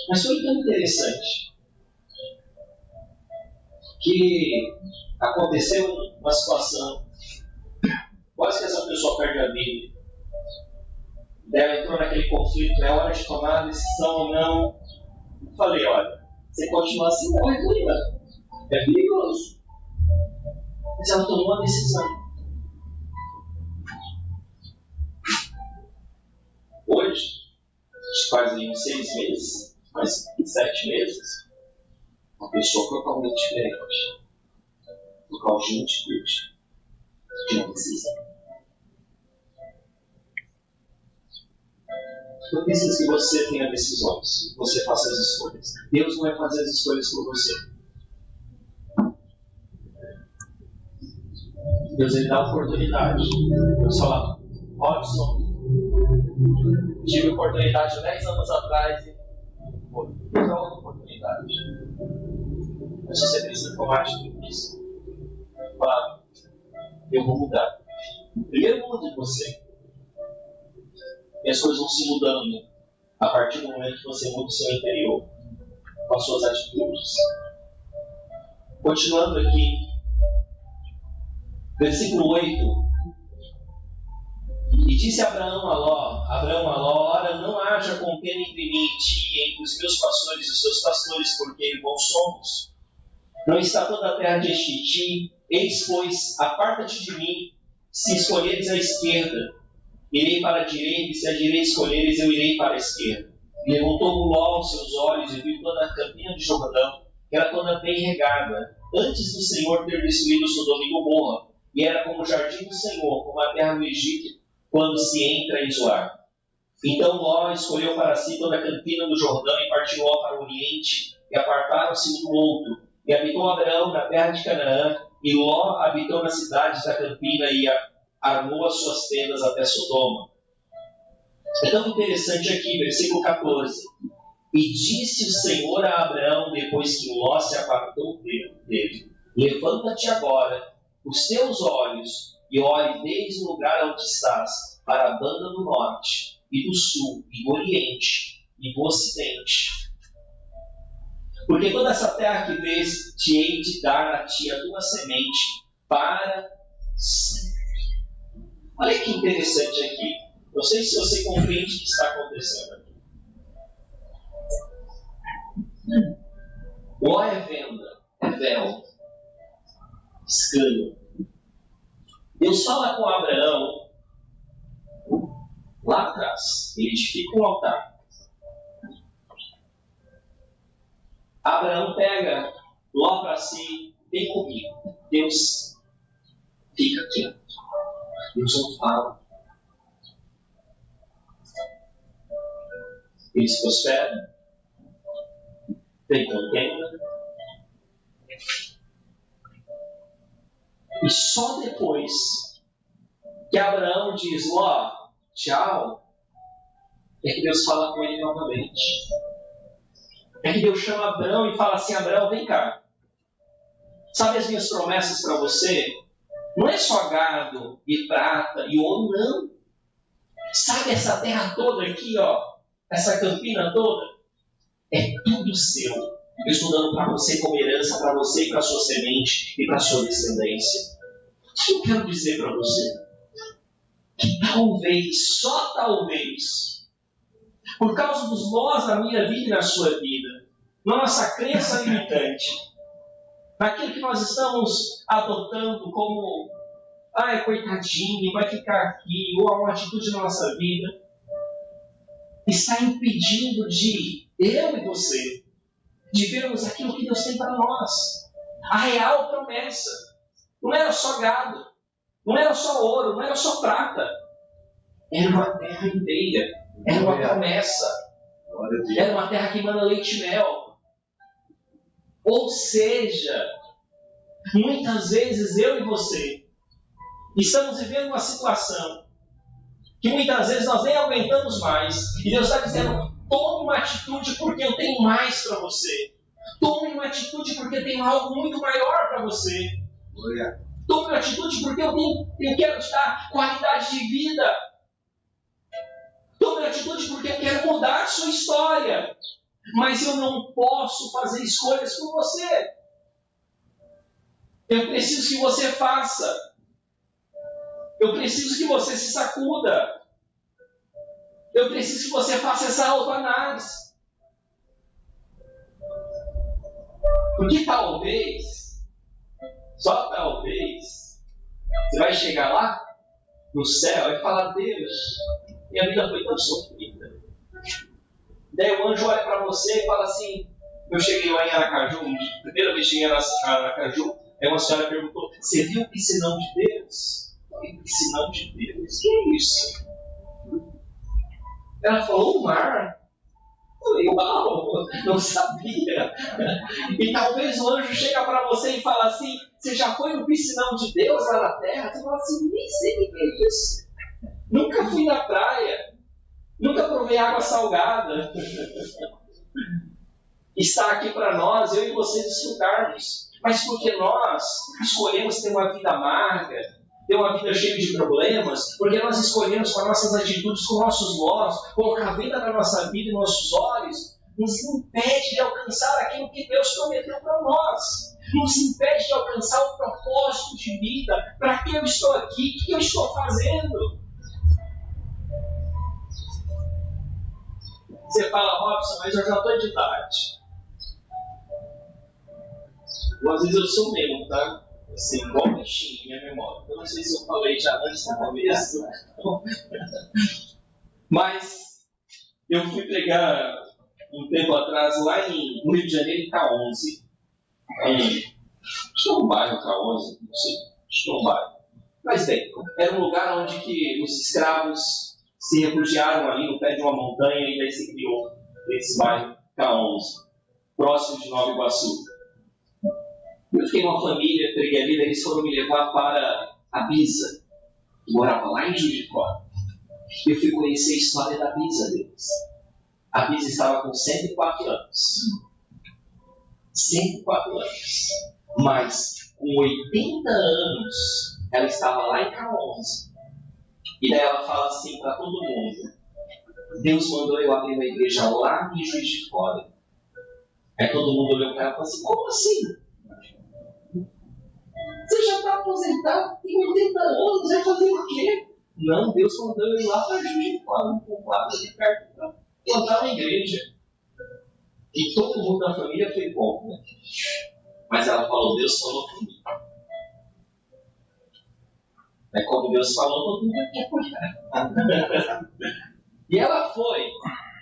Mas foi tão interessante que aconteceu uma situação, quase que essa pessoa perde a vida. Ela entrou naquele conflito, é hora de tomar a decisão ou não. Eu falei, olha, você continua assim, não é ruim, é perigoso. Mas ela tomou a decisão. Hoje, fazem 6 meses, mais 7 meses, uma pessoa totalmente diferente. Totalmente diferente. De uma decisão. Eu preciso que você tenha decisões, que você faça as escolhas. Deus não vai fazer as escolhas por você. Deus ele dá oportunidade. Deus fala, Robson, tive oportunidade 10 anos atrás e vou dar outra oportunidade. Mas você precisa tomar atitudes. Fala, eu vou mudar. Primeiro muda de você. E as coisas vão se mudando a partir do momento que você muda o seu interior com as suas atitudes. Continuando aqui, versículo 8. E disse Abraão a Ló, ora, não haja contenda entre mim e ti, entre os meus pastores e os teus pastores, porque irmãos somos. Não está toda a terra diante de ti, eis, pois, aparta-te de mim, se escolheres a esquerda, irei para a direita, e se a direita escolheres, eu irei para a esquerda. E levantou Ló os seus olhos e viu toda a campina de Jordão, que era toda bem regada, antes do Senhor ter destruído Sodoma e Gomorra, e era como o jardim do Senhor, como a terra do Egito, quando se entra em Zoar. Então Ló escolheu para si toda a campina do Jordão e partiu Ló para o oriente, e apartaram-se um do outro. E habitou Abraão na terra de Canaã, e Ló habitou nas cidades da campina e armou as suas tendas até Sodoma. É tão interessante aqui, versículo 14. E disse o Senhor a Abraão, depois que Ló se apartou dele, levanta-te agora os teus olhos e olhe desde o lugar onde estás para a banda do norte, e do sul, e do oriente, e do ocidente. Porque toda essa terra que vês, te hei de dar a ti a tua semente para sempre. Olha que interessante aqui. Não sei se você compreende o que está acontecendo aqui. Ló é venda, é véu, escândalo. Deus fala com Abraão lá atrás. Ele edifica um altar. Abraão pega Ló para si, vem comigo. Deus fica quieto. Deus não fala. Eles prosperam, tem contenda, e só depois que Abraão diz, ó, tchau, é que Deus fala com ele novamente. É que Deus chama Abraão e fala assim, Abraão, vem cá. Sabe as minhas promessas para você? Não é só gado e prata e ouro, não. Sabe essa terra toda aqui, ó, essa campina toda? É tudo seu. Eu estou dando para você como herança, para você e para a sua semente e para a sua descendência. O que eu quero dizer para você? Que talvez, só talvez, por causa dos nós na minha vida e na sua vida, na nossa crença limitante, naquilo que nós estamos adotando como, ai, coitadinho, vai ficar aqui, ou uma atitude na nossa vida, está impedindo de eu e você, de vermos aquilo que Deus tem para nós. A real promessa. Não era só gado, não era só ouro, não era só prata. Era uma terra inteira, era uma promessa. Era uma terra que emana leite e mel. Ou seja, muitas vezes eu e você estamos vivendo uma situação que muitas vezes nós nem aguentamos mais. E Deus está dizendo, tome uma atitude porque eu tenho mais para você. Tome uma atitude porque eu tenho algo muito maior para você. Tome uma atitude porque eu quero te dar qualidade de vida. Tome uma atitude porque eu quero mudar a sua história. Mas eu não posso fazer escolhas por você. Eu preciso que você faça. Eu preciso que você se sacuda. Eu preciso que você faça essa autoanálise. Porque talvez, só talvez, você vai chegar lá no céu e falar, Deus, minha vida foi tão sofrida. Daí o anjo olha para você e fala assim, eu cheguei lá em Aracaju, primeira vez que cheguei em Aracaju, aí uma senhora perguntou, você viu o piscinão de Deus? O piscinão de Deus? Que é isso? Ela falou, o mar. Eu falei, uau, não sabia. E talvez o anjo chega para você e fala assim, você já foi no piscinão de Deus lá na terra? Você fala assim, nem sei o que é isso. Nunca fui na praia. Nunca provei água salgada. Está aqui para nós, eu e você, desfrutarmos. Mas porque nós escolhemos ter uma vida amarga, ter uma vida cheia de problemas, porque nós escolhemos com nossas atitudes, com nossos nós, colocar a vida na nossa vida e nossos olhos, nos impede de alcançar aquilo que Deus prometeu para nós. Nos impede de alcançar o propósito de vida. Para que eu estou aqui? O que eu estou fazendo? Você fala, Robson, mas eu já estou de idade. Às vezes eu sou mesmo, tá? Assim, igual bichinho, minha memória. Eu não sei se eu falei já antes da cabeça. Mas eu fui pregar um tempo atrás lá no Rio de Janeiro, em K11. Acho que é um bairro K11, não sei. Acho que é um bairro. Mas bem, era um lugar onde que os escravos se refugiaram ali no pé de uma montanha e daí se criou esse bairro K11, próximo de Nova Iguaçu. Eu fiquei numa família, preguei ali, daí eles foram me levar para a Bisa, que morava lá em Juiz de Fora. Eu fui conhecer a história da Bisa deles. A Bisa estava com 104 anos. 104 anos. Mas com 80 anos, ela estava lá em K11. E daí ela fala assim para todo mundo, Deus mandou eu abrir uma igreja lá em Juiz de Fora. Aí todo mundo olhou para ela e falou assim, como assim? Você já está aposentado, tem 80 anos, vai fazer o quê? Não, Deus mandou eu ir lá para Juiz de Fora, um povoado ali perto, para plantar uma igreja. E todo mundo da família foi bom, né? Mas ela falou, Deus falou comigo. É quando Deus falou, todo mundo quer apoiar. E ela foi,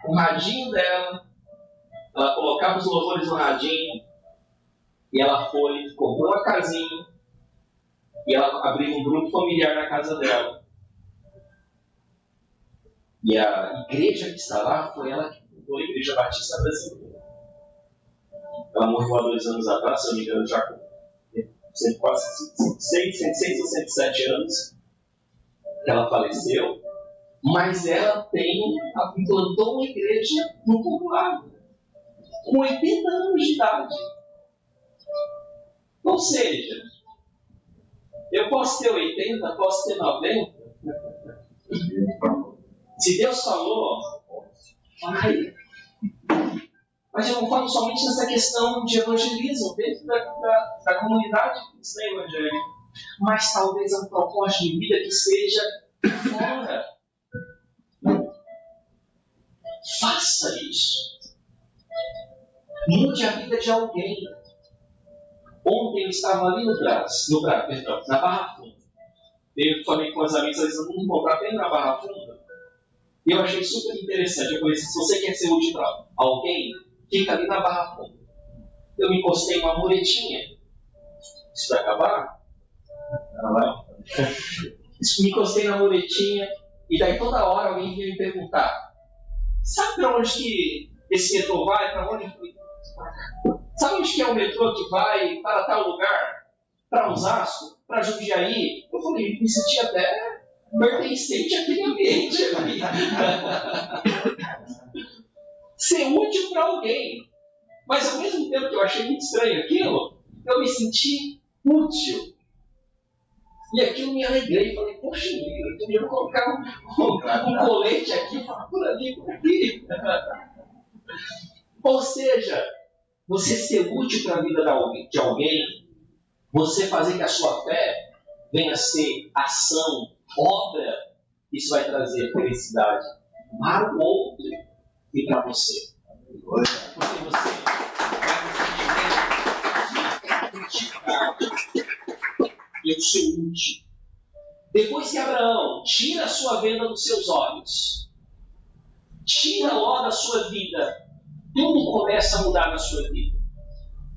com o radinho dela, ela colocava os louvores no radinho, e ela foi, comprou uma casinha, e ela abriu um grupo familiar na casa dela. E a igreja que está lá foi ela que fundou a Igreja Batista Brasileira. Ela morreu há 2 anos atrás, se eu não me engano, já com quase 106 ou 107 anos que ela faleceu. Mas ela implantou uma igreja no povoado, com 80 anos de idade. Ou seja, eu posso ter 80, posso ter 90. Se Deus falou, vai. Mas eu não falo somente nessa questão de evangelismo dentro da comunidade cristã evangélica, mas talvez um propósito de vida que seja fora. Faça isso. Mude a vida de alguém. Ontem eu estava ali na Barra Funda. Eu falei com os amigos, eles vão comprar bem na Barra Funda. E eu achei super interessante. Eu falei, se você quer ser útil para alguém, fica ali na Barra Funda. Eu me encostei numa muretinha. Isso vai acabar? Não vai. Me encostei na muretinha. E daí toda hora alguém vinha me perguntar: sabe para onde que esse metrô vai? Para onde? Sabe onde que é o metrô que vai para tal lugar? Para Osasco? Para Jundiaí? Eu falei, me senti até pertencente àquele ambiente ali. Ser útil para alguém. Mas ao mesmo tempo que eu achei muito estranho aquilo, eu me senti útil. E aquilo me alegrei. Falei, poxa, eu podia colocar um colete aqui, por ali, por aqui. Ou seja, você ser útil para a vida de alguém, você fazer que a sua fé venha a ser ação, obra, isso vai trazer felicidade para o outro e para você. Porque você vai criticar. Eu sou útil. Depois que Abraão tira a sua venda dos seus olhos, tira Ló da sua vida, tudo começa a mudar na sua vida.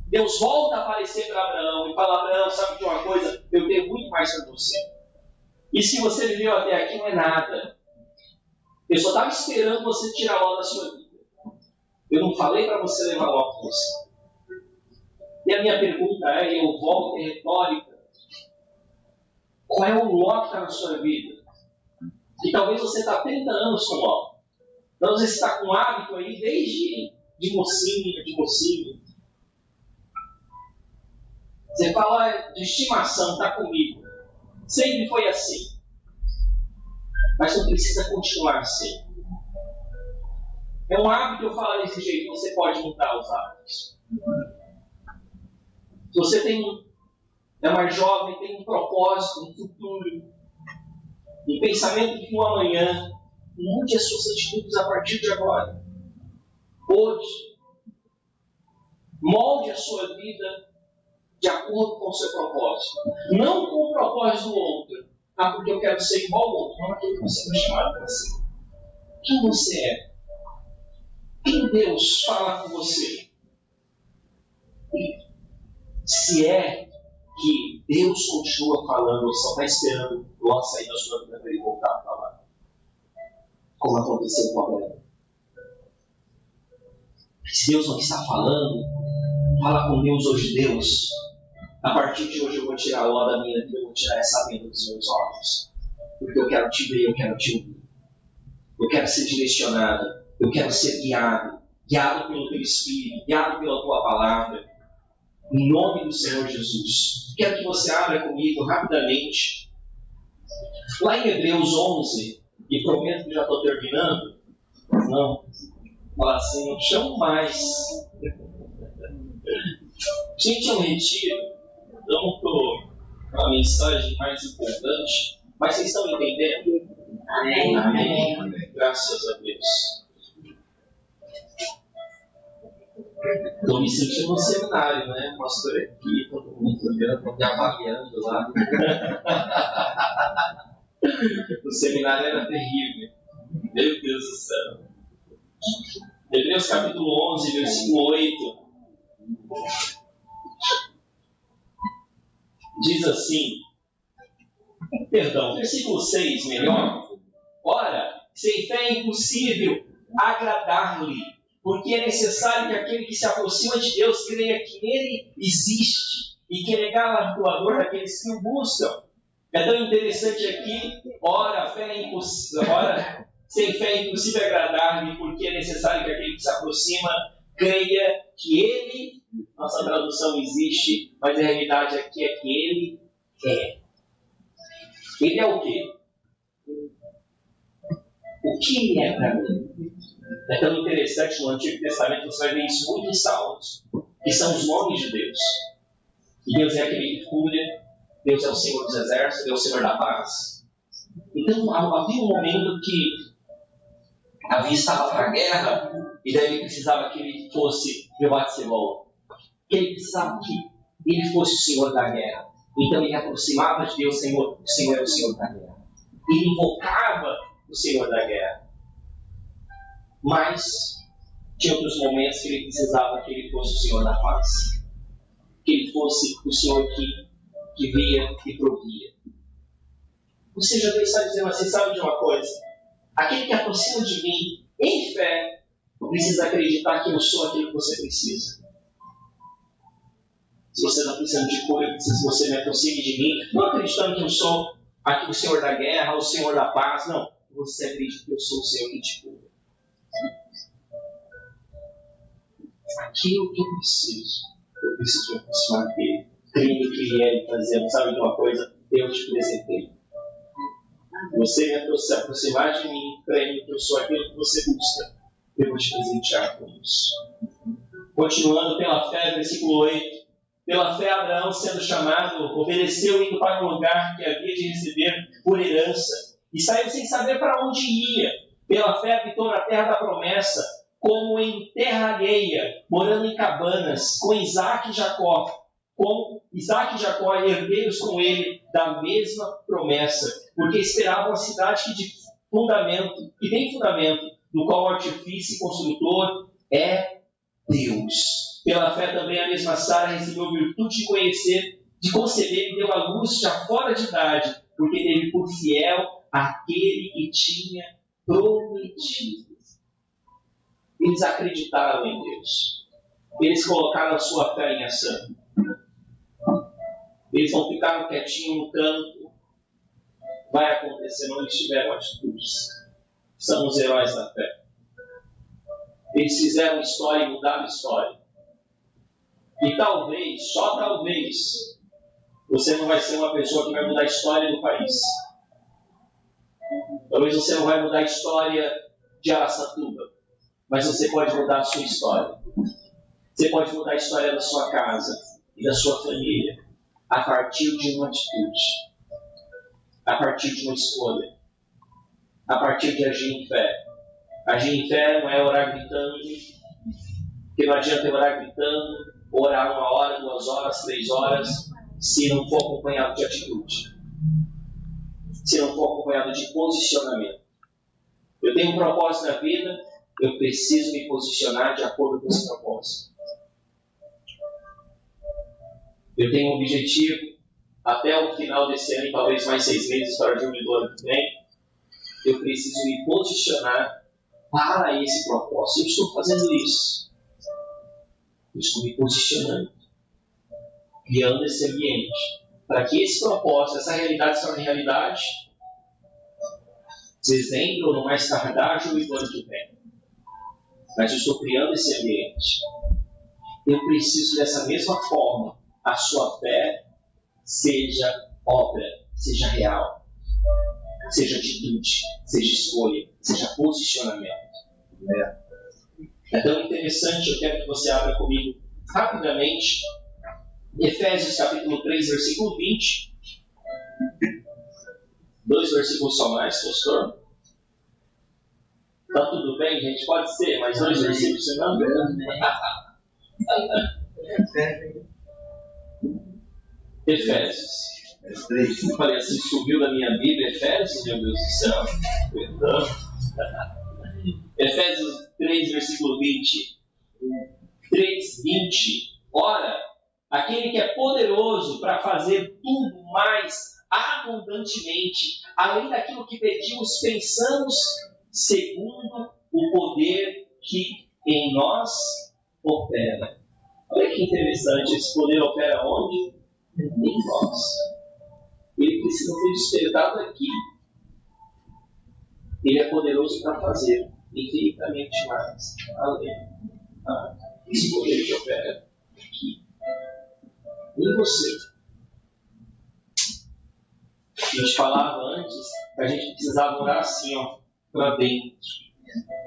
Deus volta a aparecer para Abraão e fala: Abraão, sabe de uma coisa? Eu tenho muito mais para você. E se você viveu até aqui, não é nada. Eu só estava esperando você tirar Ló da sua vida. Eu não falei para você levar Ló com você. E a minha pergunta é, eu volto em retórica: qual é o Ló que está na sua vida? E talvez você está há 30 anos com Ló. Talvez você está com hábito aí desde de mocinho. Você fala de estimação, está comigo. Sempre foi assim. Mas não precisa continuar assim. É um hábito eu falar desse jeito, você pode mudar os hábitos. Se você é mais jovem, tem um propósito, um futuro, um pensamento de um amanhã, mude as suas atitudes a partir de agora. Hoje, molde a sua vida de acordo com o seu propósito. Não com o propósito do outro. Porque eu quero ser igual ao outro. Não aquilo que você foi chamado para ser. Quem você é? Quem Deus fala com você? Se é que Deus continua falando, só está esperando Ló sair da sua vida para ele voltar a falar. Como aconteceu com Abraão. Se Deus não está falando, fala com Deus hoje. Deus, a partir de hoje eu vou tirar Ló da minha vida, eu vou tirar essa venda dos meus olhos. Porque eu quero te ver, eu quero te ouvir. Eu quero ser direcionado, eu quero ser guiado pelo teu Espírito, guiado pela tua palavra. Em nome do Senhor Jesus. Quero que você abra comigo rapidamente. Lá em Hebreus 11, e prometo que já estou terminando. Não. Fala assim, não chamo mais. Gente, é um retiro. Não estou com a mensagem mais importante. Mas vocês estão entendendo? Amém. Amém. Graças a Deus. Estou me sentindo no seminário, né? Pastor aqui, todo mundo estou me avaliando lá. O seminário era terrível. Meu Deus do céu. Hebreus capítulo 11, versículo 8. Diz assim. Perdão, versículo 6, melhor. Ora, Sem fé é impossível agradar-lhe, porque é necessário que aquele que se aproxima de Deus creia que Ele existe e que Ele é galardoador daqueles que o buscam. É tão interessante aqui, ora, sem fé é impossível agradar-lhe, porque é necessário que aquele que se aproxima creia que Ele, nossa tradução existe, mas a realidade aqui é que Ele é. Ele é o quê? O que Ele é para mim? É tão interessante no Antigo Testamento, você vai ver isso muito em Salmos, que são os nomes de Deus. E Deus é aquele que cura, Deus é o Senhor dos Exércitos, Deus é o Senhor da paz. Então havia um momento que Davi estava para a guerra, e daí ele precisava que ele fosse Jeová-Tsebaoth. Ele precisava que ele fosse o Senhor da guerra. Então ele aproximava de Deus, o Senhor é o Senhor da guerra. Ele invocava o Senhor da guerra. Mas tinha outros momentos que ele precisava que ele fosse o Senhor da paz. Que ele fosse o Senhor que via e provia. Ou seja, Deus está dizendo assim, sabe de uma coisa? Aquele que aproxima de mim em fé precisa acreditar que eu sou aquilo que você precisa. Se você está precisando de cura, precisa que você me aproxime de mim, não acreditando que eu sou aqui o Senhor da guerra, o Senhor da paz, não. Você acredita que eu sou o Senhor que te cura. Aquilo que eu preciso me aproximar dele, crendo que ele é fazendo, sabe de uma coisa? Eu te presentei. Você me aproximar de mim, crendo que eu sou aquilo que você busca, eu vou te presentear com isso. Continuando pela fé, versículo 8. Pela fé, Abraão, sendo chamado, obedeceu indo para um lugar que havia de receber por herança, e saiu sem saber para onde ia. Pela fé, habitou na terra da promessa, como em terra alheia, morando em cabanas, com Isaac e Jacó, herdeiros com ele da mesma promessa, porque esperavam a cidade que tem fundamento, no qual o artifício e construtor é Deus. Pela fé também a mesma Sara recebeu virtude de conceber e deu à luz já fora de idade, porque teve por fiel aquele que tinha prometido. Eles acreditaram em Deus. Eles colocaram a sua fé em ação. Eles não ficaram quietinhos no canto. Vai acontecer, não, eles tiveram atitudes. São os heróis da fé. Eles fizeram história e mudaram história. E talvez, só talvez, você não vai ser uma pessoa que vai mudar a história do país. Talvez você não vai mudar a história de Araçatuba, mas você pode mudar a sua história. Você pode mudar a história da sua casa e da sua família a partir de uma atitude, a partir de uma escolha, a partir de agir em fé. Agir em fé não é orar gritando, porque não adianta orar gritando, orar 1 hora, 2 horas, 3 horas, se não for acompanhado de atitude, se não for acompanhado de posicionamento. Eu tenho um propósito na vida, eu preciso me posicionar de acordo com esse propósito. Eu tenho um objetivo até o final desse ano, e talvez mais 6 meses para julho do ano que vem. Eu preciso me posicionar para esse propósito. Eu estou fazendo isso. Eu estou me posicionando, criando esse ambiente, para que esse propósito, essa realidade se torne realidade. Dezembro ou no mais tardar, julho do ano que vem. Mas eu estou criando esse ambiente. Eu preciso dessa mesma forma. A sua fé seja obra, seja real, seja atitude, seja escolha, seja posicionamento. É tão interessante, eu quero que você abra comigo rapidamente Efésios capítulo 3, versículo 20. 2 versículos só mais, pastor. Tá tudo bem, gente? Pode ser, mas 2 versículos você não? Efésios. Eu falei assim, subiu da minha Bíblia, Efésios, meu Deus do céu. Perdão. Efésios 3, versículo 20. 3, 20. Ora, aquele que é poderoso para fazer tudo mais abundantemente, além daquilo que pedimos, pensamos segundo o poder que em nós opera. Olha que interessante, esse poder opera onde? Em nós. Ele precisa ser despertado aqui. Ele é poderoso para fazer infinitamente mais, além. Esse poder que opera aqui, em você. A gente falava antes que a gente precisava orar assim, ó, para dentro,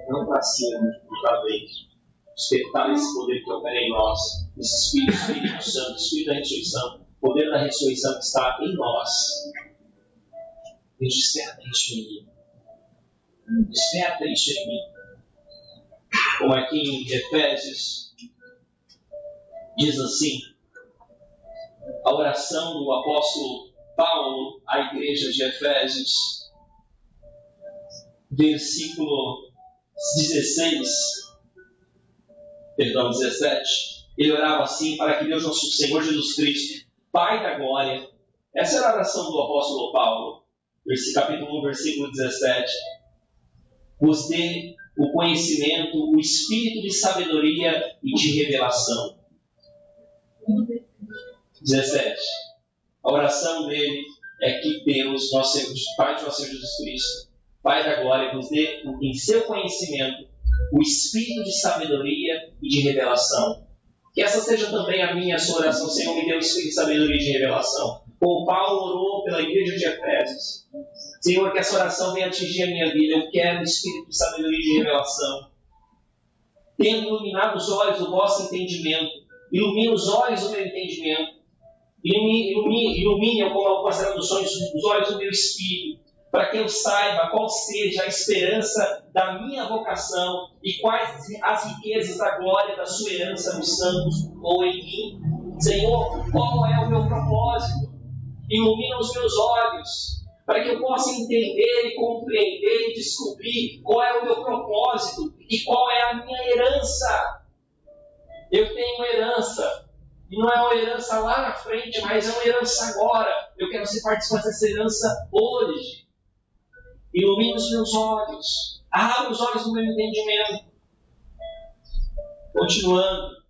não para cima, para dentro. Despertar esse poder que opera em nós, esse Espírito Santo, Espírito da ressurreição, o poder da ressurreição que está em nós. Deus, desperta isso em mim. Desperta isso em mim. Como aqui em Efésios diz assim, a oração do apóstolo Paulo à igreja de Efésios, versículo 17, ele orava assim: para que Deus, nosso Senhor Jesus Cristo, Pai da glória, essa era a oração do apóstolo Paulo, capítulo 1, versículo 17, vos dê o conhecimento, o espírito de sabedoria e de revelação. 17. A oração dele é que Deus, nosso Pai de nosso Senhor Jesus Cristo, Pai da glória, vos dê em seu conhecimento o espírito de sabedoria e de revelação. Que essa seja também a minha, a sua oração. Senhor, me dê o espírito de sabedoria e de revelação. Como Paulo orou pela igreja de Efésios. Senhor, que essa oração venha atingir a minha vida. Eu quero o espírito de sabedoria e de revelação. Tenha iluminado os olhos do vosso entendimento. Ilumine os olhos do meu entendimento. Ilumine, como algumas traduções, os olhos do meu espírito, para que eu saiba qual seja a esperança da minha vocação e quais as riquezas da glória da sua herança nos santos ou em mim. Senhor, qual é o meu propósito? Ilumina os meus olhos, para que eu possa entender e compreender e descobrir qual é o meu propósito e qual é a minha herança. Eu tenho uma herança, e não é uma herança lá na frente, mas é uma herança agora. Eu quero ser participante dessa herança hoje. Ilumina os meus olhos, abra os olhos do meu entendimento. Continuando,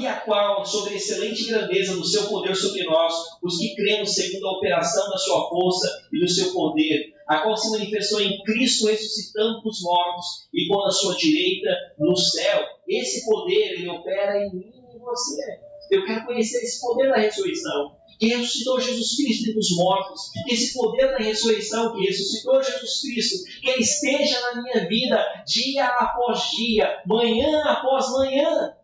a qual, sobre a excelente grandeza do seu poder sobre nós, os que cremos segundo a operação da sua força e do seu poder, a qual se manifestou em Cristo ressuscitando dos mortos e pondo à sua direita no céu. Esse poder, ele opera em mim e em você. Eu quero conhecer esse poder da ressurreição, que ressuscitou Jesus Cristo dos mortos, esse poder da ressurreição que ressuscitou Jesus Cristo, que ele esteja na minha vida dia após dia, manhã após manhã.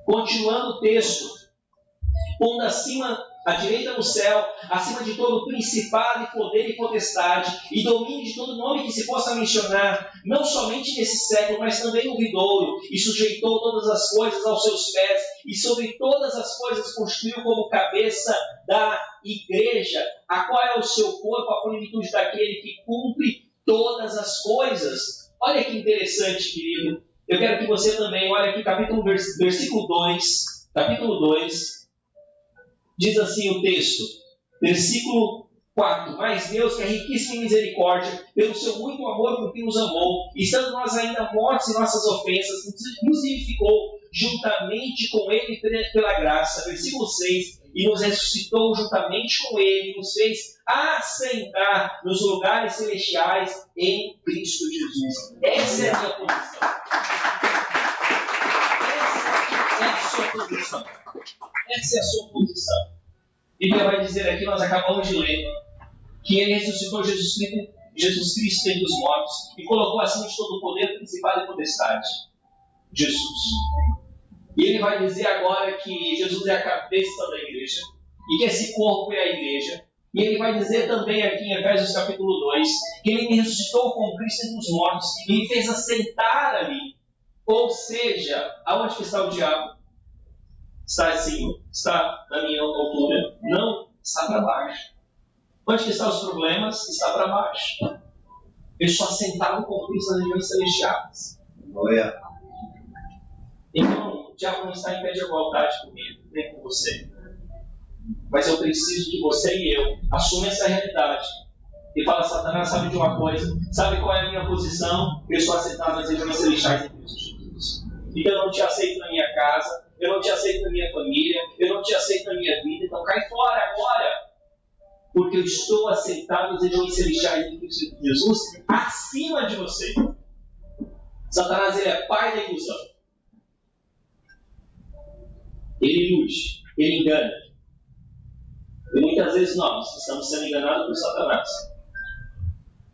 Continuando o texto, pondo acima, à direita do céu, acima de todo principado e poder e potestade, e domínio de todo nome que se possa mencionar, não somente nesse século, mas também no vindouro, e sujeitou todas as coisas aos seus pés, e sobre todas as coisas constituiu como cabeça da igreja, a qual é o seu corpo, a plenitude daquele que cumpre todas as coisas. Olha que interessante, querido. Eu quero que você também olhe aqui, versículo 2, capítulo 2, diz assim o texto, versículo 4, mas Deus, que é riquíssimo em misericórdia, pelo seu muito amor com que nos amou, estando nós ainda mortos em nossas ofensas, nos vivificou juntamente com Ele pela graça, versículo 6, e nos ressuscitou juntamente com Ele, e nos fez assentar nos lugares celestiais em Cristo Jesus. Essa é a minha posição. Essa é a sua posição. E Bíblia vai dizer aqui, nós acabamos de ler, que ele ressuscitou Jesus Cristo entre os mortos e colocou acima de todo o poder, principado e potestade. Jesus. E ele vai dizer agora que Jesus é a cabeça da igreja e que esse corpo é a igreja. E ele vai dizer também aqui em Efésios capítulo 2 que ele me ressuscitou com Cristo entre os mortos e me fez assentar ali. Ou seja, aonde que está o diabo? Está acima, está na minha altura, não está para baixo. Onde que estão os problemas? Está para baixo. Eu estou assentado com Cristo nas regiões celestiais. Então, o diabo não está em pé de igualdade comigo, nem com você. Mas eu preciso que você e eu assumam essa realidade e fala: Satanás, sabe de uma coisa? Sabe qual é a minha posição? Eu estou aceitado nas regiões celestiais em Cristo Jesus. Então eu não te aceito na minha casa, eu não te aceito na minha família, eu não te aceito na minha vida, então cai fora agora. Porque eu estou aceitado nas regiões celestiais em Cristo Jesus acima de você. Satanás, ele é pai da ilusão. Ele ilude, ele engana. E muitas vezes nós estamos sendo enganados por Satanás.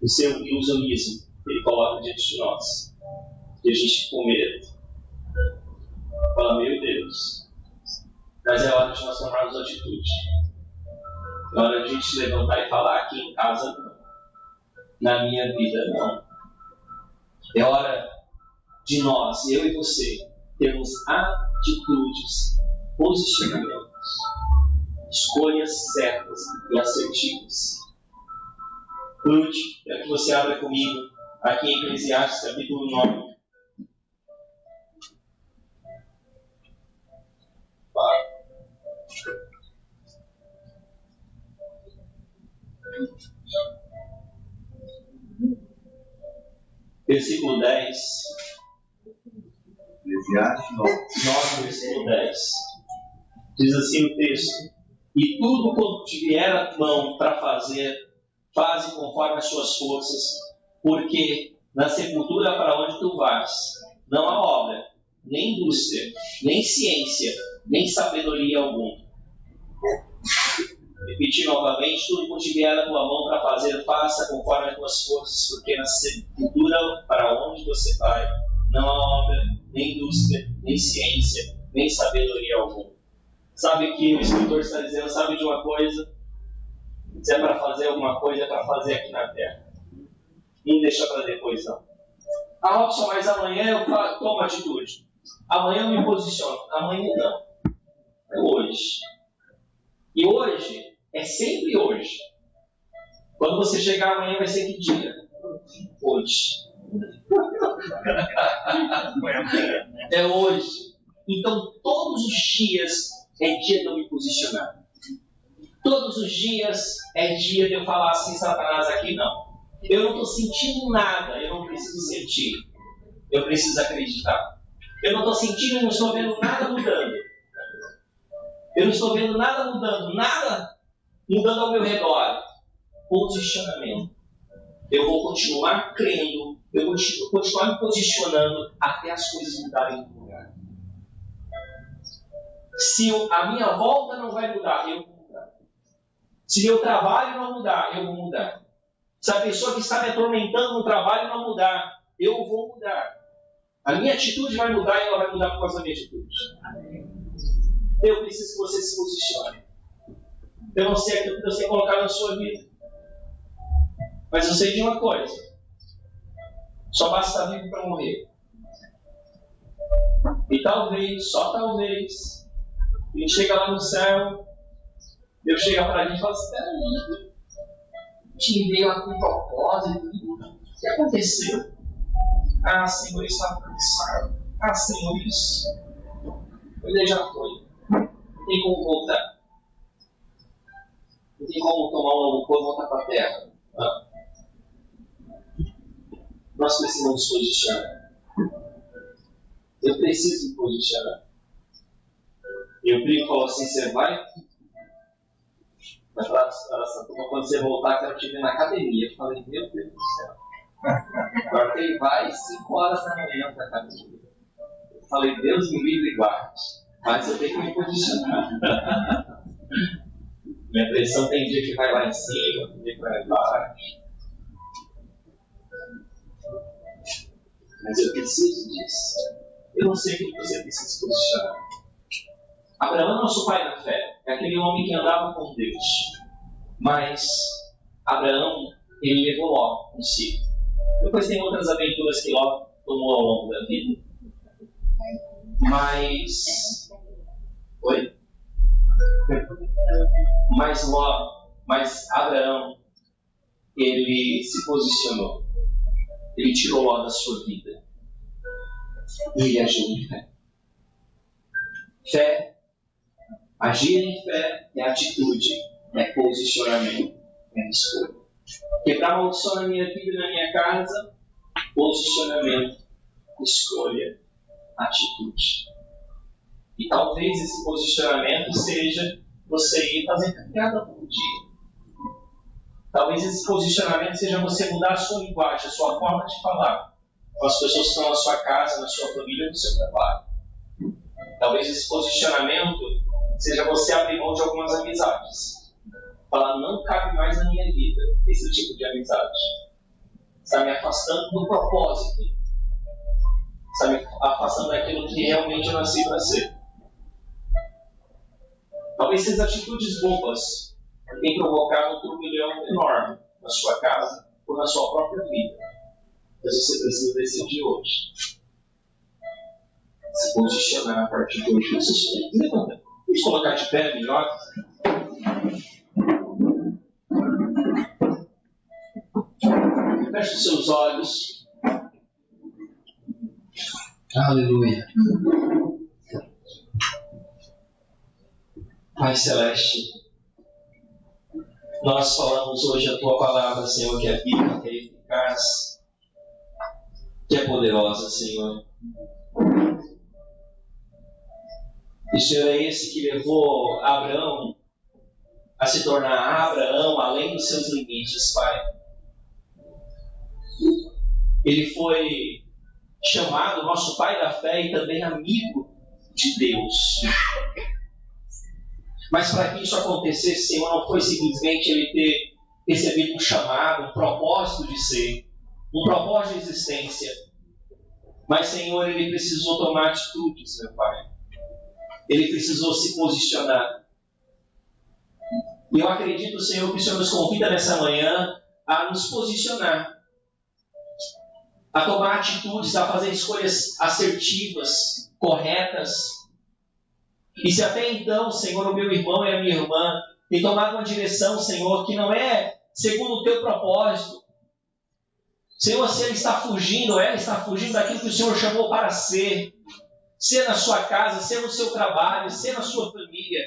O seu ilusionismo, ele coloca diante de nós. E a gente com medo. Fala: meu Deus. Mas é hora de nós tomarmos atitude. É hora de a gente se levantar e falar: aqui em casa não. Na minha vida não. É hora de nós, eu e você, termos atitudes, posicionamentos, escolhas certas e assertivas. Por último, quero que você abra comigo aqui em Eclesiastes capítulo 9. Versículo 10. Eclesiastes 9, versículo 10. Diz assim o texto: e tudo quanto te vier a mão para fazer, faze conforme as suas forças, porque na sepultura para onde tu vais, não há obra, nem indústria, nem ciência, nem sabedoria alguma. Repetir novamente: tudo quanto te vier a tua mão para fazer, faça conforme as tuas forças, porque na sepultura para onde você vai, não há obra, nem indústria, nem ciência, nem sabedoria alguma. Sabe que o escritor está dizendo: sabe de uma coisa? Se é para fazer alguma coisa, é para fazer aqui na terra. Não deixa para depois, não. Ah, Robson, mas amanhã eu tomo atitude. Amanhã eu me posiciono. Amanhã não. É hoje. E hoje é sempre hoje. Quando você chegar amanhã, vai ser que dia? Hoje. É hoje. Então, todos os dias é dia de eu me posicionar. Todos os dias é dia de eu falar assim: Satanás, aqui não. Eu não estou sentindo nada, eu não preciso sentir. Eu preciso acreditar. Eu não estou sentindo, eu não estou vendo nada mudando. Eu não estou vendo nada mudando, nada mudando ao meu redor. Posicionamento. Eu vou continuar crendo, eu vou continuar me posicionando até as coisas mudarem de lugar. Se a minha volta não vai mudar, eu vou mudar. Se meu trabalho não mudar, eu vou mudar. Se a pessoa que está me atormentando no trabalho não mudar, eu vou mudar. A minha atitude vai mudar e ela vai mudar por causa da minha atitude. Eu preciso que você se posicione. Eu não sei aquilo que Deus tem colocado na sua vida. Mas eu sei de uma coisa. Só basta estar vivo para morrer. E talvez, só talvez, a gente chega lá no céu, Deus chega para a gente e fala assim: peraí, te veio lá com propósito, o que aconteceu? Ah, Senhor, eu estava cansado. Ah, Senhor, isso. Ele já foi. Não tem como voltar. Não tem como tomar um novo corpo e voltar para a terra. Não. Nós precisamos nos posicionar. Eu preciso me posicionar. E o primo falou assim: você vai? Vai falar para Santo, quando você voltar, quero te ver na academia. Eu falei: meu Deus do céu. Agora que ele vai 5 horas da manhã para a academia. Eu falei: Deus me livre e guarde. Mas eu tenho que me posicionar. Minha pressão tem dia que vai lá em cima, tem dia que vai lá embaixo. Mas eu preciso disso. Eu não sei o que você precisa se posicionar. Abraão, nosso pai na fé, é aquele homem que andava com Deus. Mas Abraão, ele levou Ló consigo. Depois tem outras aventuras que Ló tomou ao longo da vida. Mas... Oi? Mas Abraão, ele se posicionou. Ele tirou Ló da sua vida. E ele agiu em fé. Fé, agir em fé é atitude, é posicionamento, é escolha. Quebrar maldição na minha vida e na minha casa. Posicionamento, escolha, atitude. E talvez esse posicionamento seja você ir fazer caminhada por dia. Talvez esse posicionamento seja você mudar a sua linguagem, a sua forma de falar com as pessoas que estão na sua casa, na sua família, no seu trabalho. Talvez esse posicionamento seja você abrir mão de algumas amizades. Falar, não cabe mais na minha vida esse tipo de amizade. Está me afastando do propósito. Está me afastando daquilo que realmente eu nasci para ser. Talvez essas atitudes bobas tenham provocado um turbilhão enorme na sua casa ou na sua própria vida. Mas você precisa decidir hoje. Se posicionar a partir de hoje. Levanta. Vamos colocar de pé melhor. Feche os seus olhos. Aleluia. Pai Celeste, nós falamos hoje a Tua palavra, Senhor, que é viva, que é eficaz, que é poderosa, Senhor. E o Senhor é esse que levou Abraão a se tornar Abraão além dos seus limites, Pai. Ele foi chamado nosso Pai da fé e também amigo de Deus. Mas para que isso acontecesse, Senhor, não foi simplesmente ele ter recebido um chamado, um propósito de ser, um propósito de existência. Mas, Senhor, ele precisou tomar atitudes, meu Pai. Ele precisou se posicionar. E eu acredito, Senhor, que o Senhor nos convida nessa manhã a nos posicionar, a tomar atitudes, a fazer escolhas assertivas, corretas. E se até então, Senhor, o meu irmão e a minha irmã têm tomado uma direção, Senhor, que não é segundo o Teu propósito, Senhor, se ele está fugindo, ela está fugindo daquilo que o Senhor chamou para ser na sua casa, ser no seu trabalho, ser na sua família.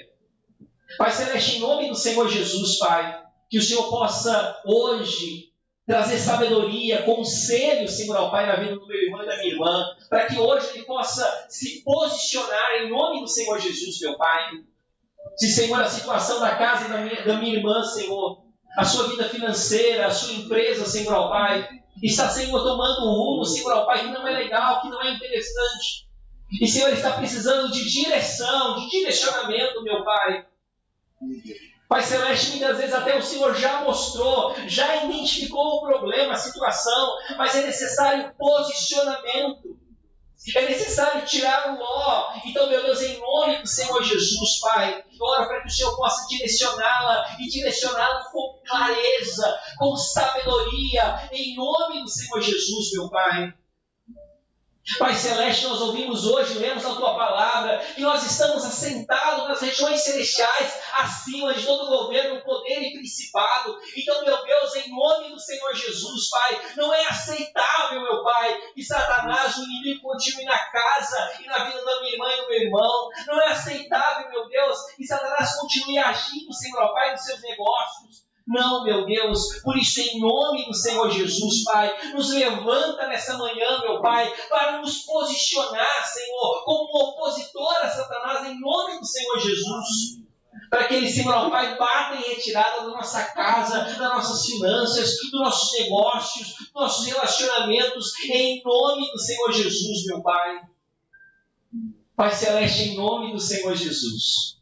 Pai Celeste, em nome do Senhor Jesus, Pai, que o Senhor possa hoje trazer sabedoria, conselho, Senhor, ao Pai, na vida do meu irmão e da minha irmã, para que hoje ele possa se posicionar em nome do Senhor Jesus, meu Pai. Se, Senhor, a situação da casa da minha irmã, Senhor, a sua vida financeira, a sua empresa, Senhor, ao Pai, está, Senhor, tomando um rumo, Senhor, ao Pai, que não é legal, que não é interessante. E, Senhor, ele está precisando de direção, de direcionamento, meu Pai. Pai Celeste, muitas vezes até o Senhor já mostrou, já identificou o problema, a situação, mas é necessário posicionamento. É necessário tirar o nó. Então, meu Deus, em nome do Senhor Jesus, Pai, eu oro para que o Senhor possa direcioná-la e direcioná-la com clareza, com sabedoria, em nome do Senhor Jesus, meu Pai. Pai Celeste, nós ouvimos hoje, lemos a Tua palavra, e nós estamos assentados nas regiões celestiais, acima de todo governo, poder e principado. Então, meu Deus, em nome do Senhor Jesus, Pai, não é aceitável, meu Pai, que Satanás, o inimigo, continue na casa e na vida da minha irmã e do meu irmão. Não é aceitável, meu Deus, que Satanás continue agindo, Senhor, Pai, nos seus negócios. Não, meu Deus, por isso em nome do Senhor Jesus, Pai, nos levanta nessa manhã, meu Pai, para nos posicionar, Senhor, como opositor a Satanás, em nome do Senhor Jesus, para que ele, Senhor, Pai, bata em retirada da nossa casa, das nossas finanças, dos nossos negócios, dos nossos relacionamentos, em nome do Senhor Jesus, meu Pai. Pai Celeste, em nome do Senhor Jesus,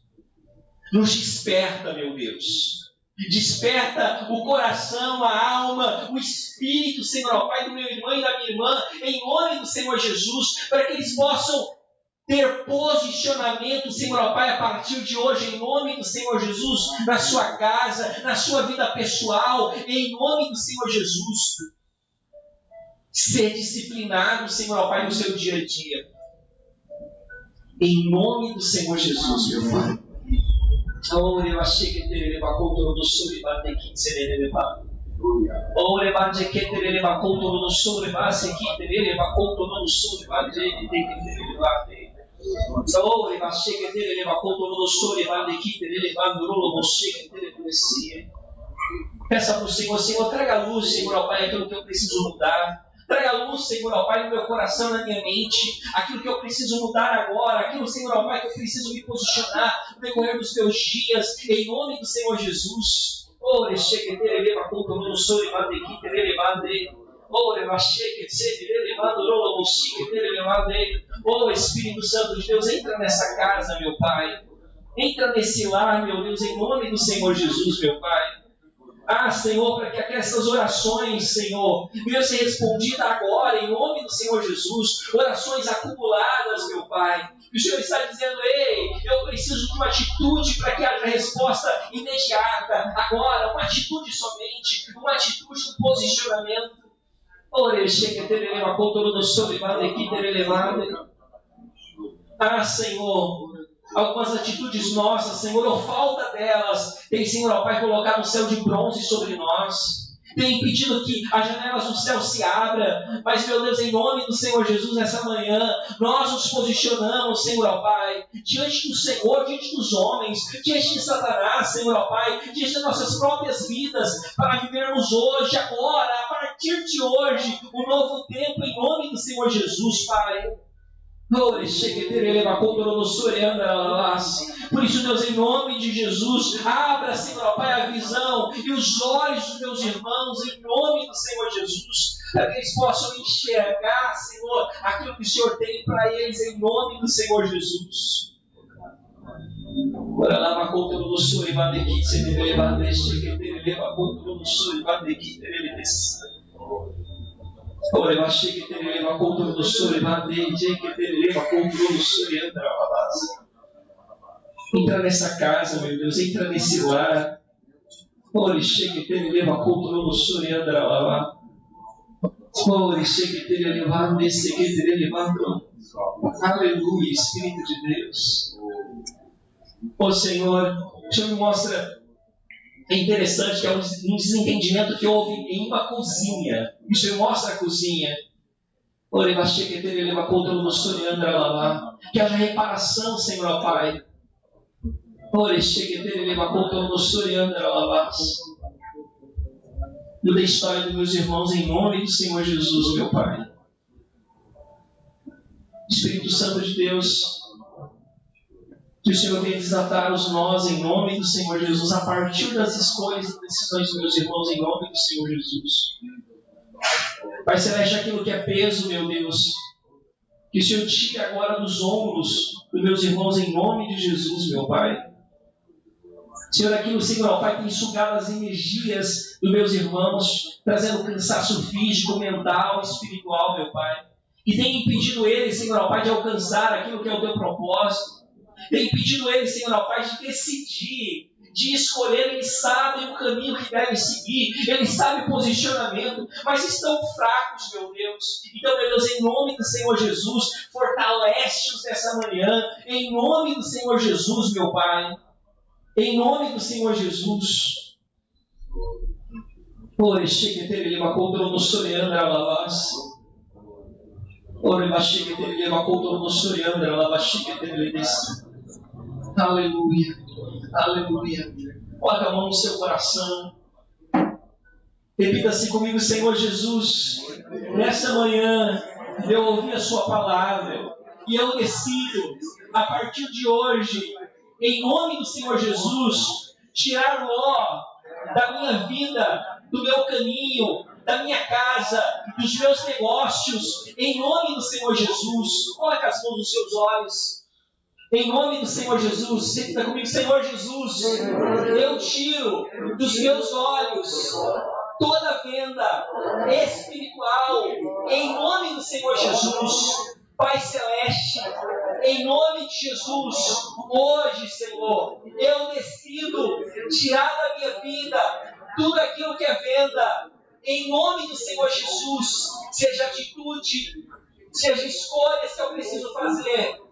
nos desperta, meu Deus. Desperta o coração, a alma, o espírito, Senhor, Pai, do meu irmão e da minha irmã, em nome do Senhor Jesus, para que eles possam ter posicionamento, Senhor, Pai, a partir de hoje, em nome do Senhor Jesus, na sua casa, na sua vida pessoal, em nome do Senhor Jesus. Ser disciplinado, Senhor, Pai, no seu dia a dia, em nome do Senhor Jesus, meu Pai. Ore bache que te leva conto do sobre bate que se leva. Ore bache que te leva conto do sobre base que te leva conto do sobre bate que te leva. Ore bache que te leva conto do sobre bate que te leva no rolo bache que te leva. Peça para o Senhor, Senhor, traga a luz, Senhor, ao Pai, aquilo que eu preciso mudar. Traga a luz, Senhor, ao Pai, no meu coração, na minha mente, aquilo que eu preciso mudar agora, aquilo, Senhor, ao Pai, que eu preciso me posicionar no decorrer dos meus dias, em nome do Senhor Jesus. Oh, Espírito Santo de Deus, entra nessa casa, meu Pai. Entra nesse lar, meu Deus, em nome do Senhor Jesus, meu Pai. Senhor, para que essas orações, Senhor, venham ser respondidas agora, em nome do Senhor Jesus, orações acumuladas, meu Pai. E o Senhor está dizendo, ei, eu preciso de uma atitude para que haja resposta imediata, agora, uma atitude somente, uma atitude de posicionamento. Senhor, algumas atitudes nossas, Senhor, ou falta delas, tem, Senhor, ó Pai, colocado um céu de bronze sobre nós, tem impedido que as janelas do céu se abram, mas, meu Deus, em nome do Senhor Jesus, nessa manhã, nós nos posicionamos, Senhor, ó Pai, diante do Senhor, diante dos homens, diante de Satanás, Senhor, ó Pai, diante das nossas próprias vidas, para vivermos hoje, agora, a partir de hoje, um novo tempo, em nome do Senhor Jesus, Pai. Por isso, Deus, em nome de Jesus, abra, Senhor, ó Pai, a visão e os olhos dos meus irmãos, em nome do Senhor Jesus, para que eles possam enxergar, Senhor, aquilo que o Senhor tem para eles, em nome do Senhor Jesus. Entra nessa casa, meu Deus, entra nesse lar. Aleluia, Espírito de Deus. Senhor, o Senhor me mostra. É interessante que é um desentendimento que houve em uma cozinha. O Senhor mostra a cozinha. Que haja reparação, Senhor, ó Pai. Muda a história dos meus irmãos em nome do Senhor Jesus, meu Pai. Espírito Santo de Deus, que o Senhor venha desatar os nós em nome do Senhor Jesus, a partir das escolhas e decisões dos meus irmãos em nome do Senhor Jesus. Pai Celeste, aquilo que é peso, meu Deus, que o Senhor tire agora dos ombros dos meus irmãos em nome de Jesus, meu Pai. Senhor, aquilo, Senhor, ó Pai, tem sugado as energias dos meus irmãos, trazendo cansaço físico, mental, espiritual, meu Pai. E tem impedido eles, Senhor, ó Pai, de alcançar aquilo que é o teu propósito. Tem impedido eles, Senhor, ó Pai, de decidir, de escolher. Eles sabem o caminho que devem seguir, eles sabem o posicionamento, mas estão fracos, meu Deus. Então, meu Deus, em nome do Senhor Jesus, fortalece-os nessa manhã, em nome do Senhor Jesus, meu Pai. Em nome do Senhor Jesus. Aleluia. Aleluia. Coloca a mão no seu coração. Repita assim comigo: Senhor Jesus, nessa manhã eu ouvi a sua palavra e eu decido, a partir de hoje, em nome do Senhor Jesus, tirar Ló da minha vida, do meu caminho, da minha casa, dos meus negócios, em nome do Senhor Jesus. Coloque as mãos nos seus olhos. Em nome do Senhor Jesus, repita comigo: Senhor Jesus, eu tiro dos meus olhos toda venda espiritual, em nome do Senhor Jesus. Pai Celeste, em nome de Jesus, hoje, Senhor, eu decido tirar da minha vida tudo aquilo que é venda, em nome do Senhor Jesus, seja atitude, seja escolha que eu preciso fazer.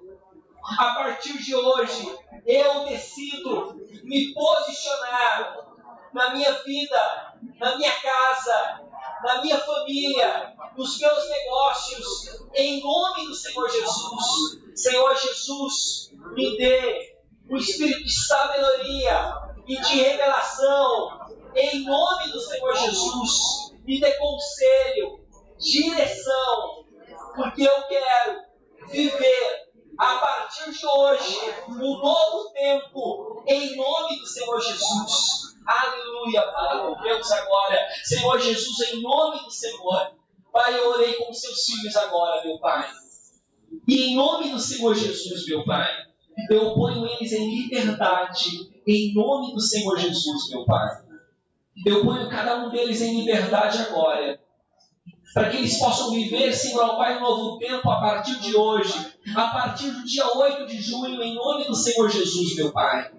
A partir de hoje, eu decido me posicionar na minha vida, na minha casa, na minha família, nos meus negócios, em nome do Senhor Jesus. Senhor Jesus, me dê o espírito de sabedoria e de revelação em nome do Senhor Jesus, me dê conselho, direção, porque eu quero viver a partir de hoje um novo tempo, em nome do Senhor Jesus. Aleluia, Pai. Deus agora, Senhor Jesus, em nome do Senhor. Pai, eu orei com seus filhos agora, meu Pai. E em nome do Senhor Jesus, meu Pai, eu ponho eles em liberdade, em nome do Senhor Jesus, meu Pai. Eu ponho cada um deles em liberdade agora, para que eles possam viver, Senhor, Pai, um novo tempo a partir de hoje, a partir do dia 8 de junho, em nome do Senhor Jesus, meu Pai.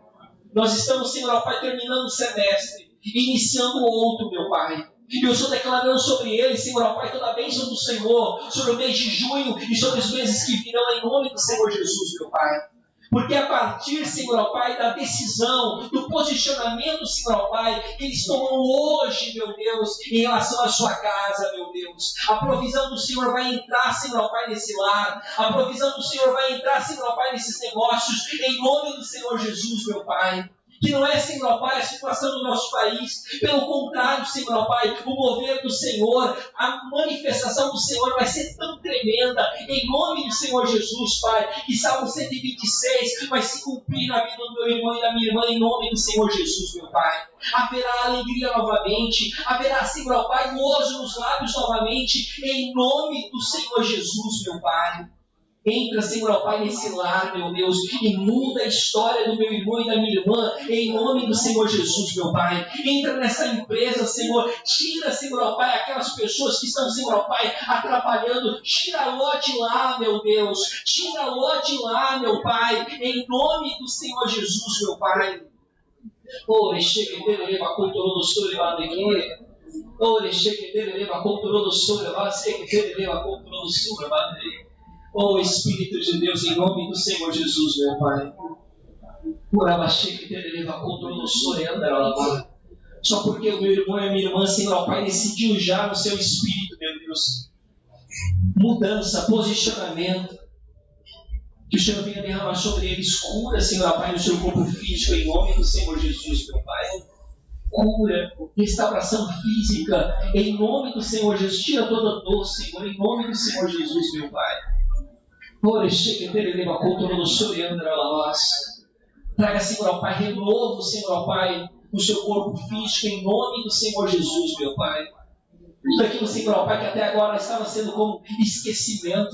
Nós estamos, Senhor, Pai, terminando o semestre, iniciando o outro, meu Pai. E eu estou declarando sobre eles, Senhor, Pai, toda a bênção do Senhor, sobre o mês de junho e sobre os meses que virão, em nome do Senhor Jesus, meu Pai. Porque a partir, Senhor, Pai, da decisão, do posicionamento, Senhor, Pai, que eles tomam hoje, meu Deus, em relação à sua casa, meu Deus. A provisão do Senhor vai entrar, Senhor, Pai, nesse lar. A provisão do Senhor vai entrar, Senhor, Pai, nesses negócios, em nome do Senhor Jesus, meu Pai. Que não é, Senhor, Pai, a situação do nosso país. Pelo contrário, Senhor, Pai, o mover do Senhor, a manifestação do Senhor vai ser tão tremenda, em nome do Senhor Jesus, Pai, que Salmo 126 vai se cumprir na vida do meu irmão e da minha irmã, em nome do Senhor Jesus, meu Pai. Haverá alegria novamente, haverá, Senhor, Pai, gozo nos lábios novamente, em nome do Senhor Jesus, meu Pai. Entra, Senhor, Pai, nesse lar, meu Deus, e muda a história do meu irmão e da minha irmã, em nome do Senhor Jesus, meu Pai. Entra nessa empresa, Senhor, tira, Senhor, Pai, aquelas pessoas que estão, Senhor, Pai, atrapalhando, tira Ló de lá, meu Deus, tira Ló de lá, meu Pai, em nome do Senhor Jesus, meu Pai. Oh, chega de levar a cultura do sul e lá daqui. Oh, chega de levar a cultura do sul e lá, chega de levar a cultura do sul e lá daqui. Oh Espírito de Deus, em nome do Senhor Jesus, meu Pai. Só porque o meu irmão e a minha irmã, Senhor Pai, decidiu já no seu espírito, meu Deus. Mudança, posicionamento. Que o Senhor venha derramar sobre eles cura, Senhor Pai, no seu corpo físico, em nome do Senhor Jesus, meu Pai. Cura, restauração física, em nome do Senhor Jesus. Tira toda dor, Senhor, em nome do Senhor Jesus, meu Pai. Traga, Senhor Pai, renovo, Senhor Pai, no seu corpo físico, em nome do Senhor Jesus, meu Pai. Tudo aquilo, Senhor Pai, que até agora estava sendo como esquecimento,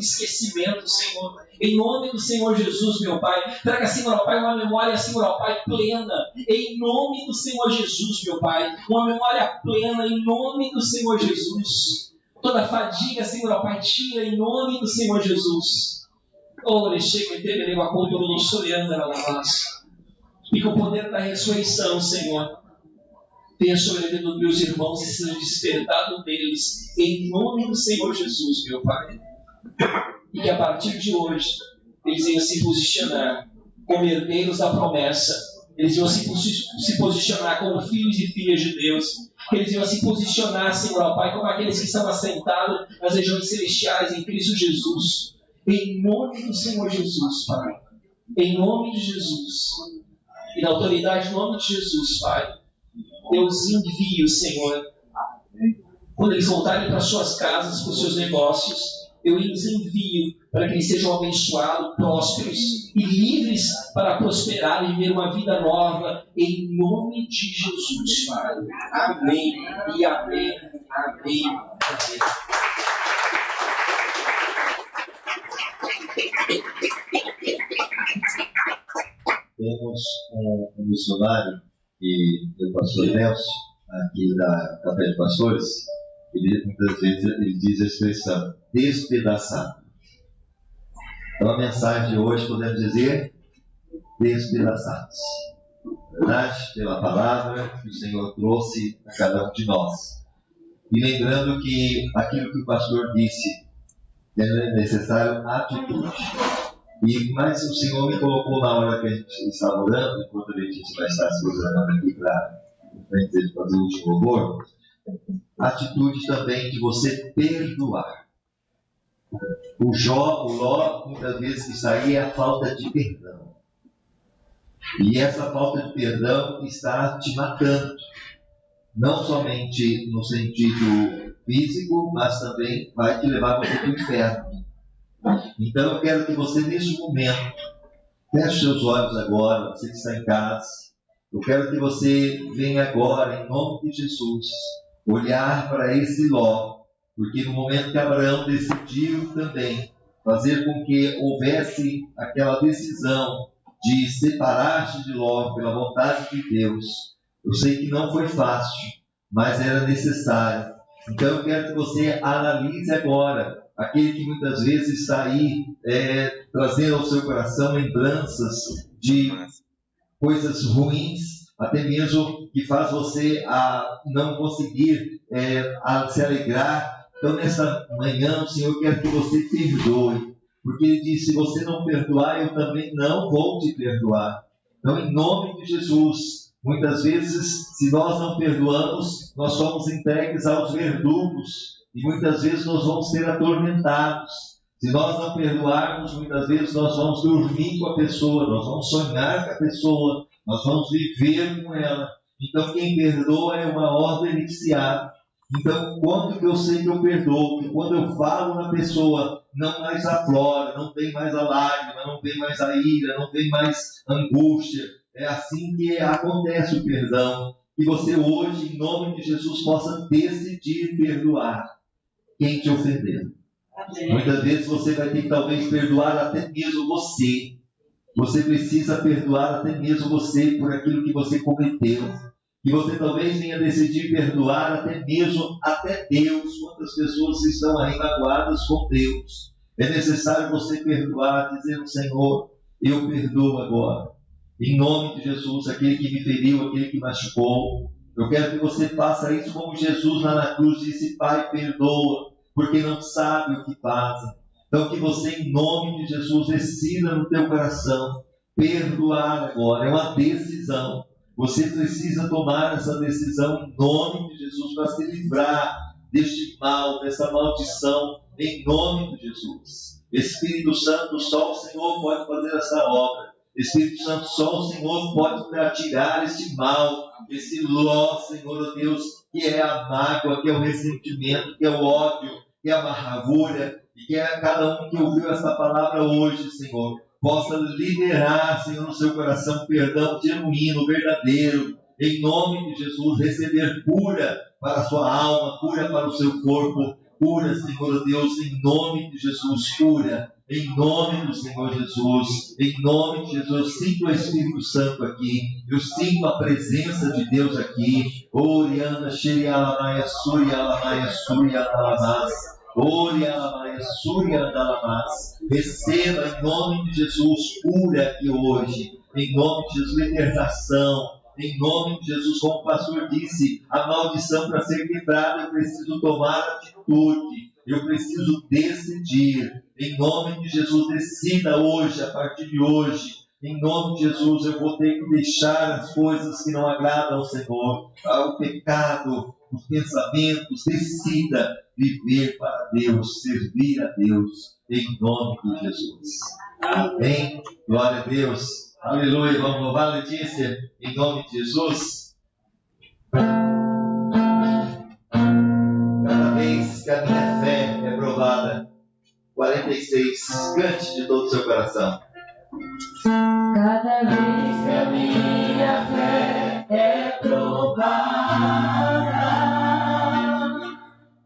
Senhor. Em nome do Senhor Jesus, meu Pai. Traga, Senhor Pai, uma memória, Senhor Pai, plena. Em nome do Senhor Jesus, meu Pai. Uma memória plena, em nome do Senhor Jesus. Toda fadiga, Senhor Pai, tira em nome do Senhor Jesus. E com o poder da ressurreição, Senhor, tenha sobre a vida dos meus irmãos e seja despertado deles, em nome do Senhor Jesus, meu Pai. E que a partir de hoje, eles venham se posicionar como herdeiros da promessa, eles venham se posicionar como filhos e filhas de Deus, eles venham se posicionar, Senhor Pai, como aqueles que estão assentados nas regiões celestiais em Cristo Jesus. Em nome do Senhor Jesus, Pai. Em nome de Jesus. E na autoridade, em nome de Jesus, Pai. Eu os envio, Senhor. Quando eles voltarem para suas casas, para os seus negócios, eu os envio para que eles sejam abençoados, prósperos e livres para prosperar e viver uma vida nova. Em nome de Jesus, Pai. Amém. E amém. Amém. Amém. Temos um missionário, que é o pastor Nelson, aqui da Café de Pastores. Ele muitas vezes ele diz a expressão despedaçado. Então a mensagem de hoje podemos dizer despedaçados. Verdade? Pela palavra que o Senhor trouxe a cada um de nós. E lembrando que aquilo que o pastor disse, é necessário atitude. Mas o Senhor me colocou na hora que a gente estava orando, enquanto a gente vai estar se programando aqui para fazer o último louvor, atitude também de você perdoar. O Ló, muitas vezes, isso aí é a falta de perdão. E essa falta de perdão está te matando. não somente no sentido físico, mas também vai te levar você para o inferno. Então eu quero que você, neste momento, feche seus olhos agora, você que está em casa. Eu quero que você venha agora, em nome de Jesus, olhar para esse Ló, porque no momento que Abraão decidiu também fazer com que houvesse aquela decisão de separar-se de Ló pela vontade de Deus, eu sei que não foi fácil, mas era necessário. Então eu quero que você analise agora aquele que muitas vezes está aí trazendo ao seu coração lembranças de coisas ruins, até mesmo que faz você a não conseguir a se alegrar. Então nessa manhã o Senhor quer que você perdoe, porque Ele diz: se você não perdoar, eu também não vou te perdoar. Então, em nome de Jesus, muitas vezes, se nós não perdoamos, nós somos entregues aos verdugos, e muitas vezes nós vamos ser atormentados. Se nós não perdoarmos, muitas vezes nós vamos dormir com a pessoa, nós vamos sonhar com a pessoa, nós vamos viver com ela. Então quem perdoa é o maior beneficiado. Então, quando que eu sei que eu perdoo? Que quando eu falo na pessoa, não mais aflora, não tem mais a lágrima, não tem mais a ira, não tem mais angústia. É assim que acontece o perdão. Que você hoje, em nome de Jesus, possa decidir perdoar quem te ofendeu. Amém. Muitas vezes você vai ter que talvez perdoar até mesmo você. Você precisa perdoar até mesmo você por aquilo que você cometeu. E você talvez venha decidir perdoar até mesmo Deus. Quantas pessoas estão aí magoadas com Deus? É necessário você perdoar, dizendo: Senhor, eu perdoo agora. Em nome de Jesus, aquele que me feriu, aquele que machucou. Eu quero que você faça isso como Jesus lá na cruz disse: Pai, perdoa, porque não sabe o que fazem. Então que você, em nome de Jesus, decida no teu coração perdoar agora. É uma decisão. Você precisa tomar essa decisão em nome de Jesus para se livrar deste mal, dessa maldição, em nome de Jesus. Espírito Santo, só o Senhor pode fazer essa obra. Espírito Santo, só o Senhor pode tirar este mal, esse Ló, Senhor Deus, que é a mágoa, que é o ressentimento, que é o ódio, que é a amargura, e que é cada um que ouviu essa palavra hoje, Senhor, possa liberar, Senhor, no seu coração perdão genuíno, verdadeiro, em nome de Jesus, receber cura para a sua alma, cura para o seu corpo, cura, Senhor Deus, em nome de Jesus, cura, em nome do Senhor Jesus, em nome de Jesus. Sinto o Espírito Santo aqui, eu sinto a presença de Deus aqui. Oriana, Xerialamaya, Surialamaya, Surialamas. Receba em nome de Jesus cura aqui hoje, em nome de Jesus libertação, em nome de Jesus. Como o pastor disse, a maldição para ser quebrada, eu preciso tomar atitude, eu preciso decidir. Em nome de Jesus, decida hoje, a partir de hoje. Em nome de Jesus, eu vou ter que deixar as coisas que não agradam ao Senhor, o pecado, os pensamentos. Decida viver para Deus, servir a Deus, em nome de Jesus. Amém. Glória a Deus. Aleluia. Vamos louvar a Letícia, em nome de Jesus. Cada vez que a minha fé é provada. 46. Cante de todo o seu coração. Cada vez que a minha fé é provada,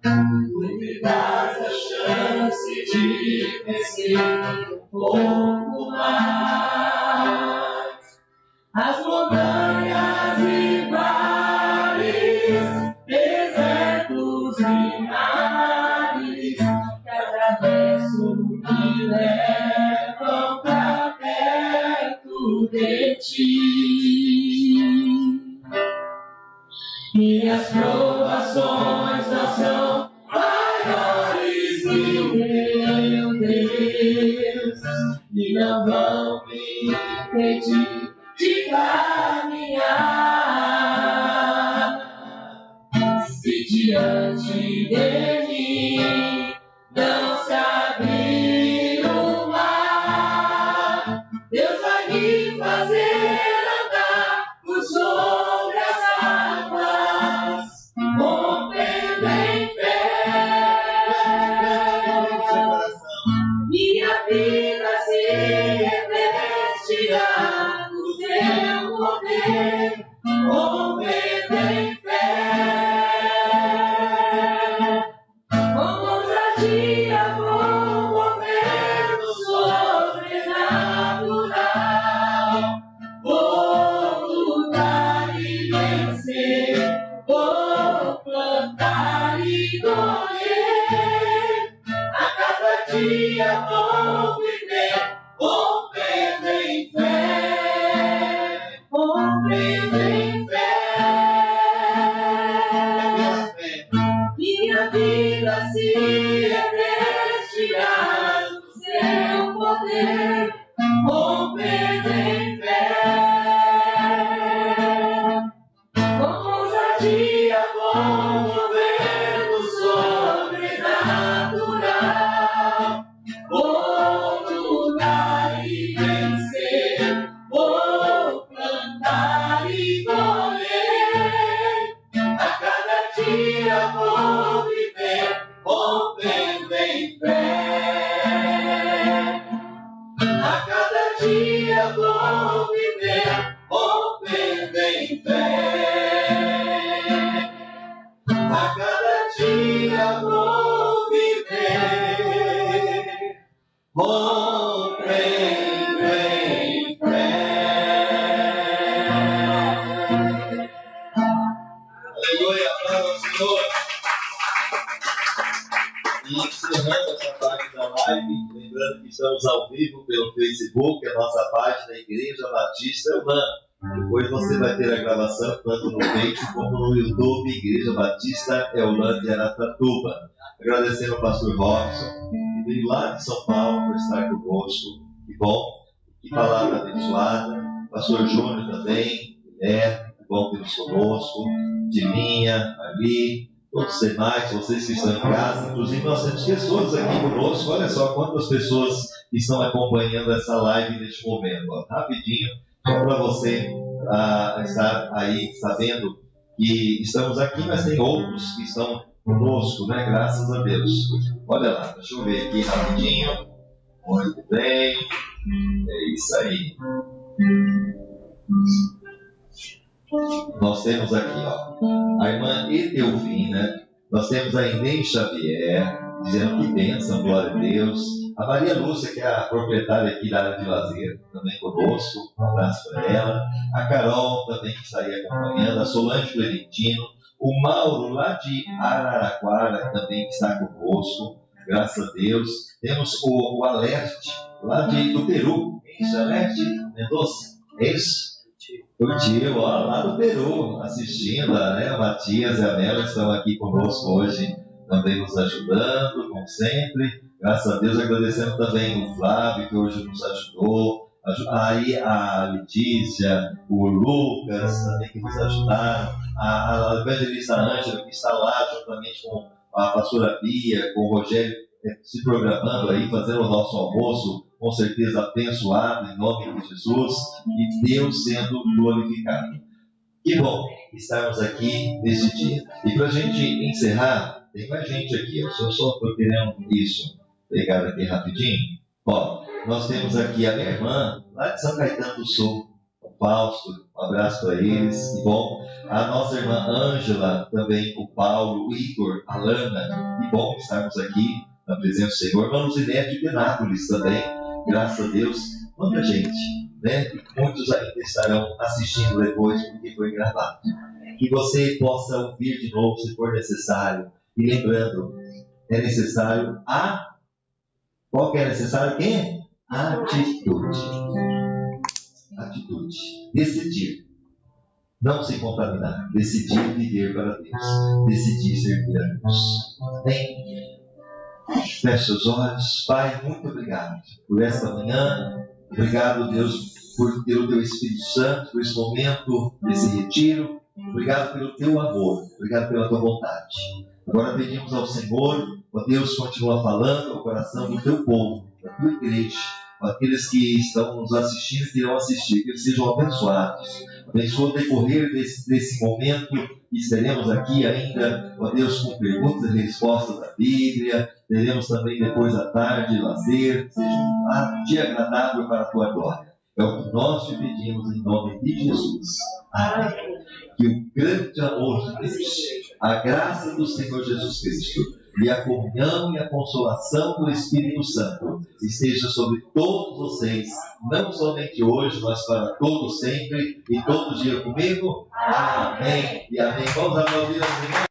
tu me dás a chance de vencer um pouco mais as montanhas e vales, desertos e mares que atravesso e levam pra perto de ti. E as provações não são maiores que meu Deus, e não vão colher. A cada dia vou viver, rompendo em fé, rompendo em fé. Minha vida se revestirá do seu poder, rompendo em fé. Com ousadia vou mover o sobrenatural. Vou lutar e vencer, vou plantar e colher. A cada dia vou viver, rompendo em fé. A cada dia vou viver, rompendo em fé. A cada dia vou viver, rompendo em fé. Aleluia, aplauda ao Senhor. E encerrando essa parte da live, lembrando que estamos ao vivo pelo Facebook, a nossa página Igreja Batista Eulã. Depois você vai ter a gravação tanto no Face como no YouTube, Igreja Batista Eulã de Aracatuba. Agradecendo ao pastor Robson, que veio lá de São Paulo por estar conosco. Que bom, que palavra abençoada. Pastor Júnior também, que bom tê-los conosco. Timinha, Ali, todos os demais, vocês que estão em casa. Inclusive nós temos pessoas aqui conosco. Olha só quantas pessoas estão acompanhando essa live neste momento. Ó, rapidinho, só para você estar aí sabendo que estamos aqui, mas tem outros que estão conosco, né? Graças a Deus. Olha lá, deixa eu ver aqui rapidinho. Muito bem. É isso aí. Nós temos aqui, ó, a irmã Etelvina. Nós temos a Inês Xavier, dizendo que bênção, glória a Deus. A Maria Lúcia, que é a proprietária aqui da área de lazer, também conosco. Um abraço para ela. A Carol também, que está aí acompanhando. A Solange Clementino. O Mauro, lá de Araraquara, também que está conosco. Graças a Deus. Temos o Alerte, lá do Peru. Isso, Alerte Mendonça. É isso? O tio, ó, lá do Peru, assistindo, né? A Matias e a Mela estão aqui conosco hoje, também nos ajudando, como sempre. Graças a Deus, agradecendo também o Flávio, que hoje nos ajudou. Aí a Letícia, o Lucas, também que nos ajudaram. A evangelista Ângela, que está lá juntamente com a pastora Bia, com o Rogério, se programando aí, fazendo o nosso almoço, com certeza abençoado em nome de Jesus, e Deus sendo glorificado. Que bom estarmos aqui nesse dia. E para a gente encerrar, tem mais gente aqui, eu só estou querendo isso, pegar aqui rapidinho. Ó, nós temos aqui a minha irmã, lá de São Caetano do Sul, o Fausto, um abraço para eles, que bom. A nossa irmã Ângela, também o Paulo, o Igor, a Lana, que bom estarmos aqui na presença do Senhor. Irmã Luzinete de Penápolis também, graças a Deus, muita gente, né? Muitos ainda estarão assistindo depois porque foi gravado. Que você possa ouvir de novo se for necessário. E lembrando, é necessário qual que é necessário? Quem? Atitude. Atitude. Decidir. Não se contaminar. Decidir viver para Deus. Decidir servir a Deus. Amém? Feche os olhos. Pai, muito obrigado por esta manhã. Obrigado, Deus, por ter o Teu Espírito Santo, por esse momento, desse retiro. Obrigado pelo Teu amor. Obrigado pela Tua vontade. Agora pedimos ao Senhor, ó Deus, continua falando ao coração do Teu povo, da Tua igreja, aqueles que estão nos assistindo e que irão assistir, que eles sejam abençoados. Abençoa o decorrer desse momento que estaremos aqui ainda, ó Deus, com perguntas e respostas da Bíblia. Teremos também depois à tarde lazer, seja um dia agradável para a Tua glória. É o que nós te pedimos em nome de Jesus. Amém. Que o grande amor de Deus, a graça do Senhor Jesus Cristo e a comunhão e a consolação do Espírito Santo esteja sobre todos vocês, não somente hoje, mas para todos sempre e todo dia comigo. Amém. E amém. Vamos aplaudir as irmãs.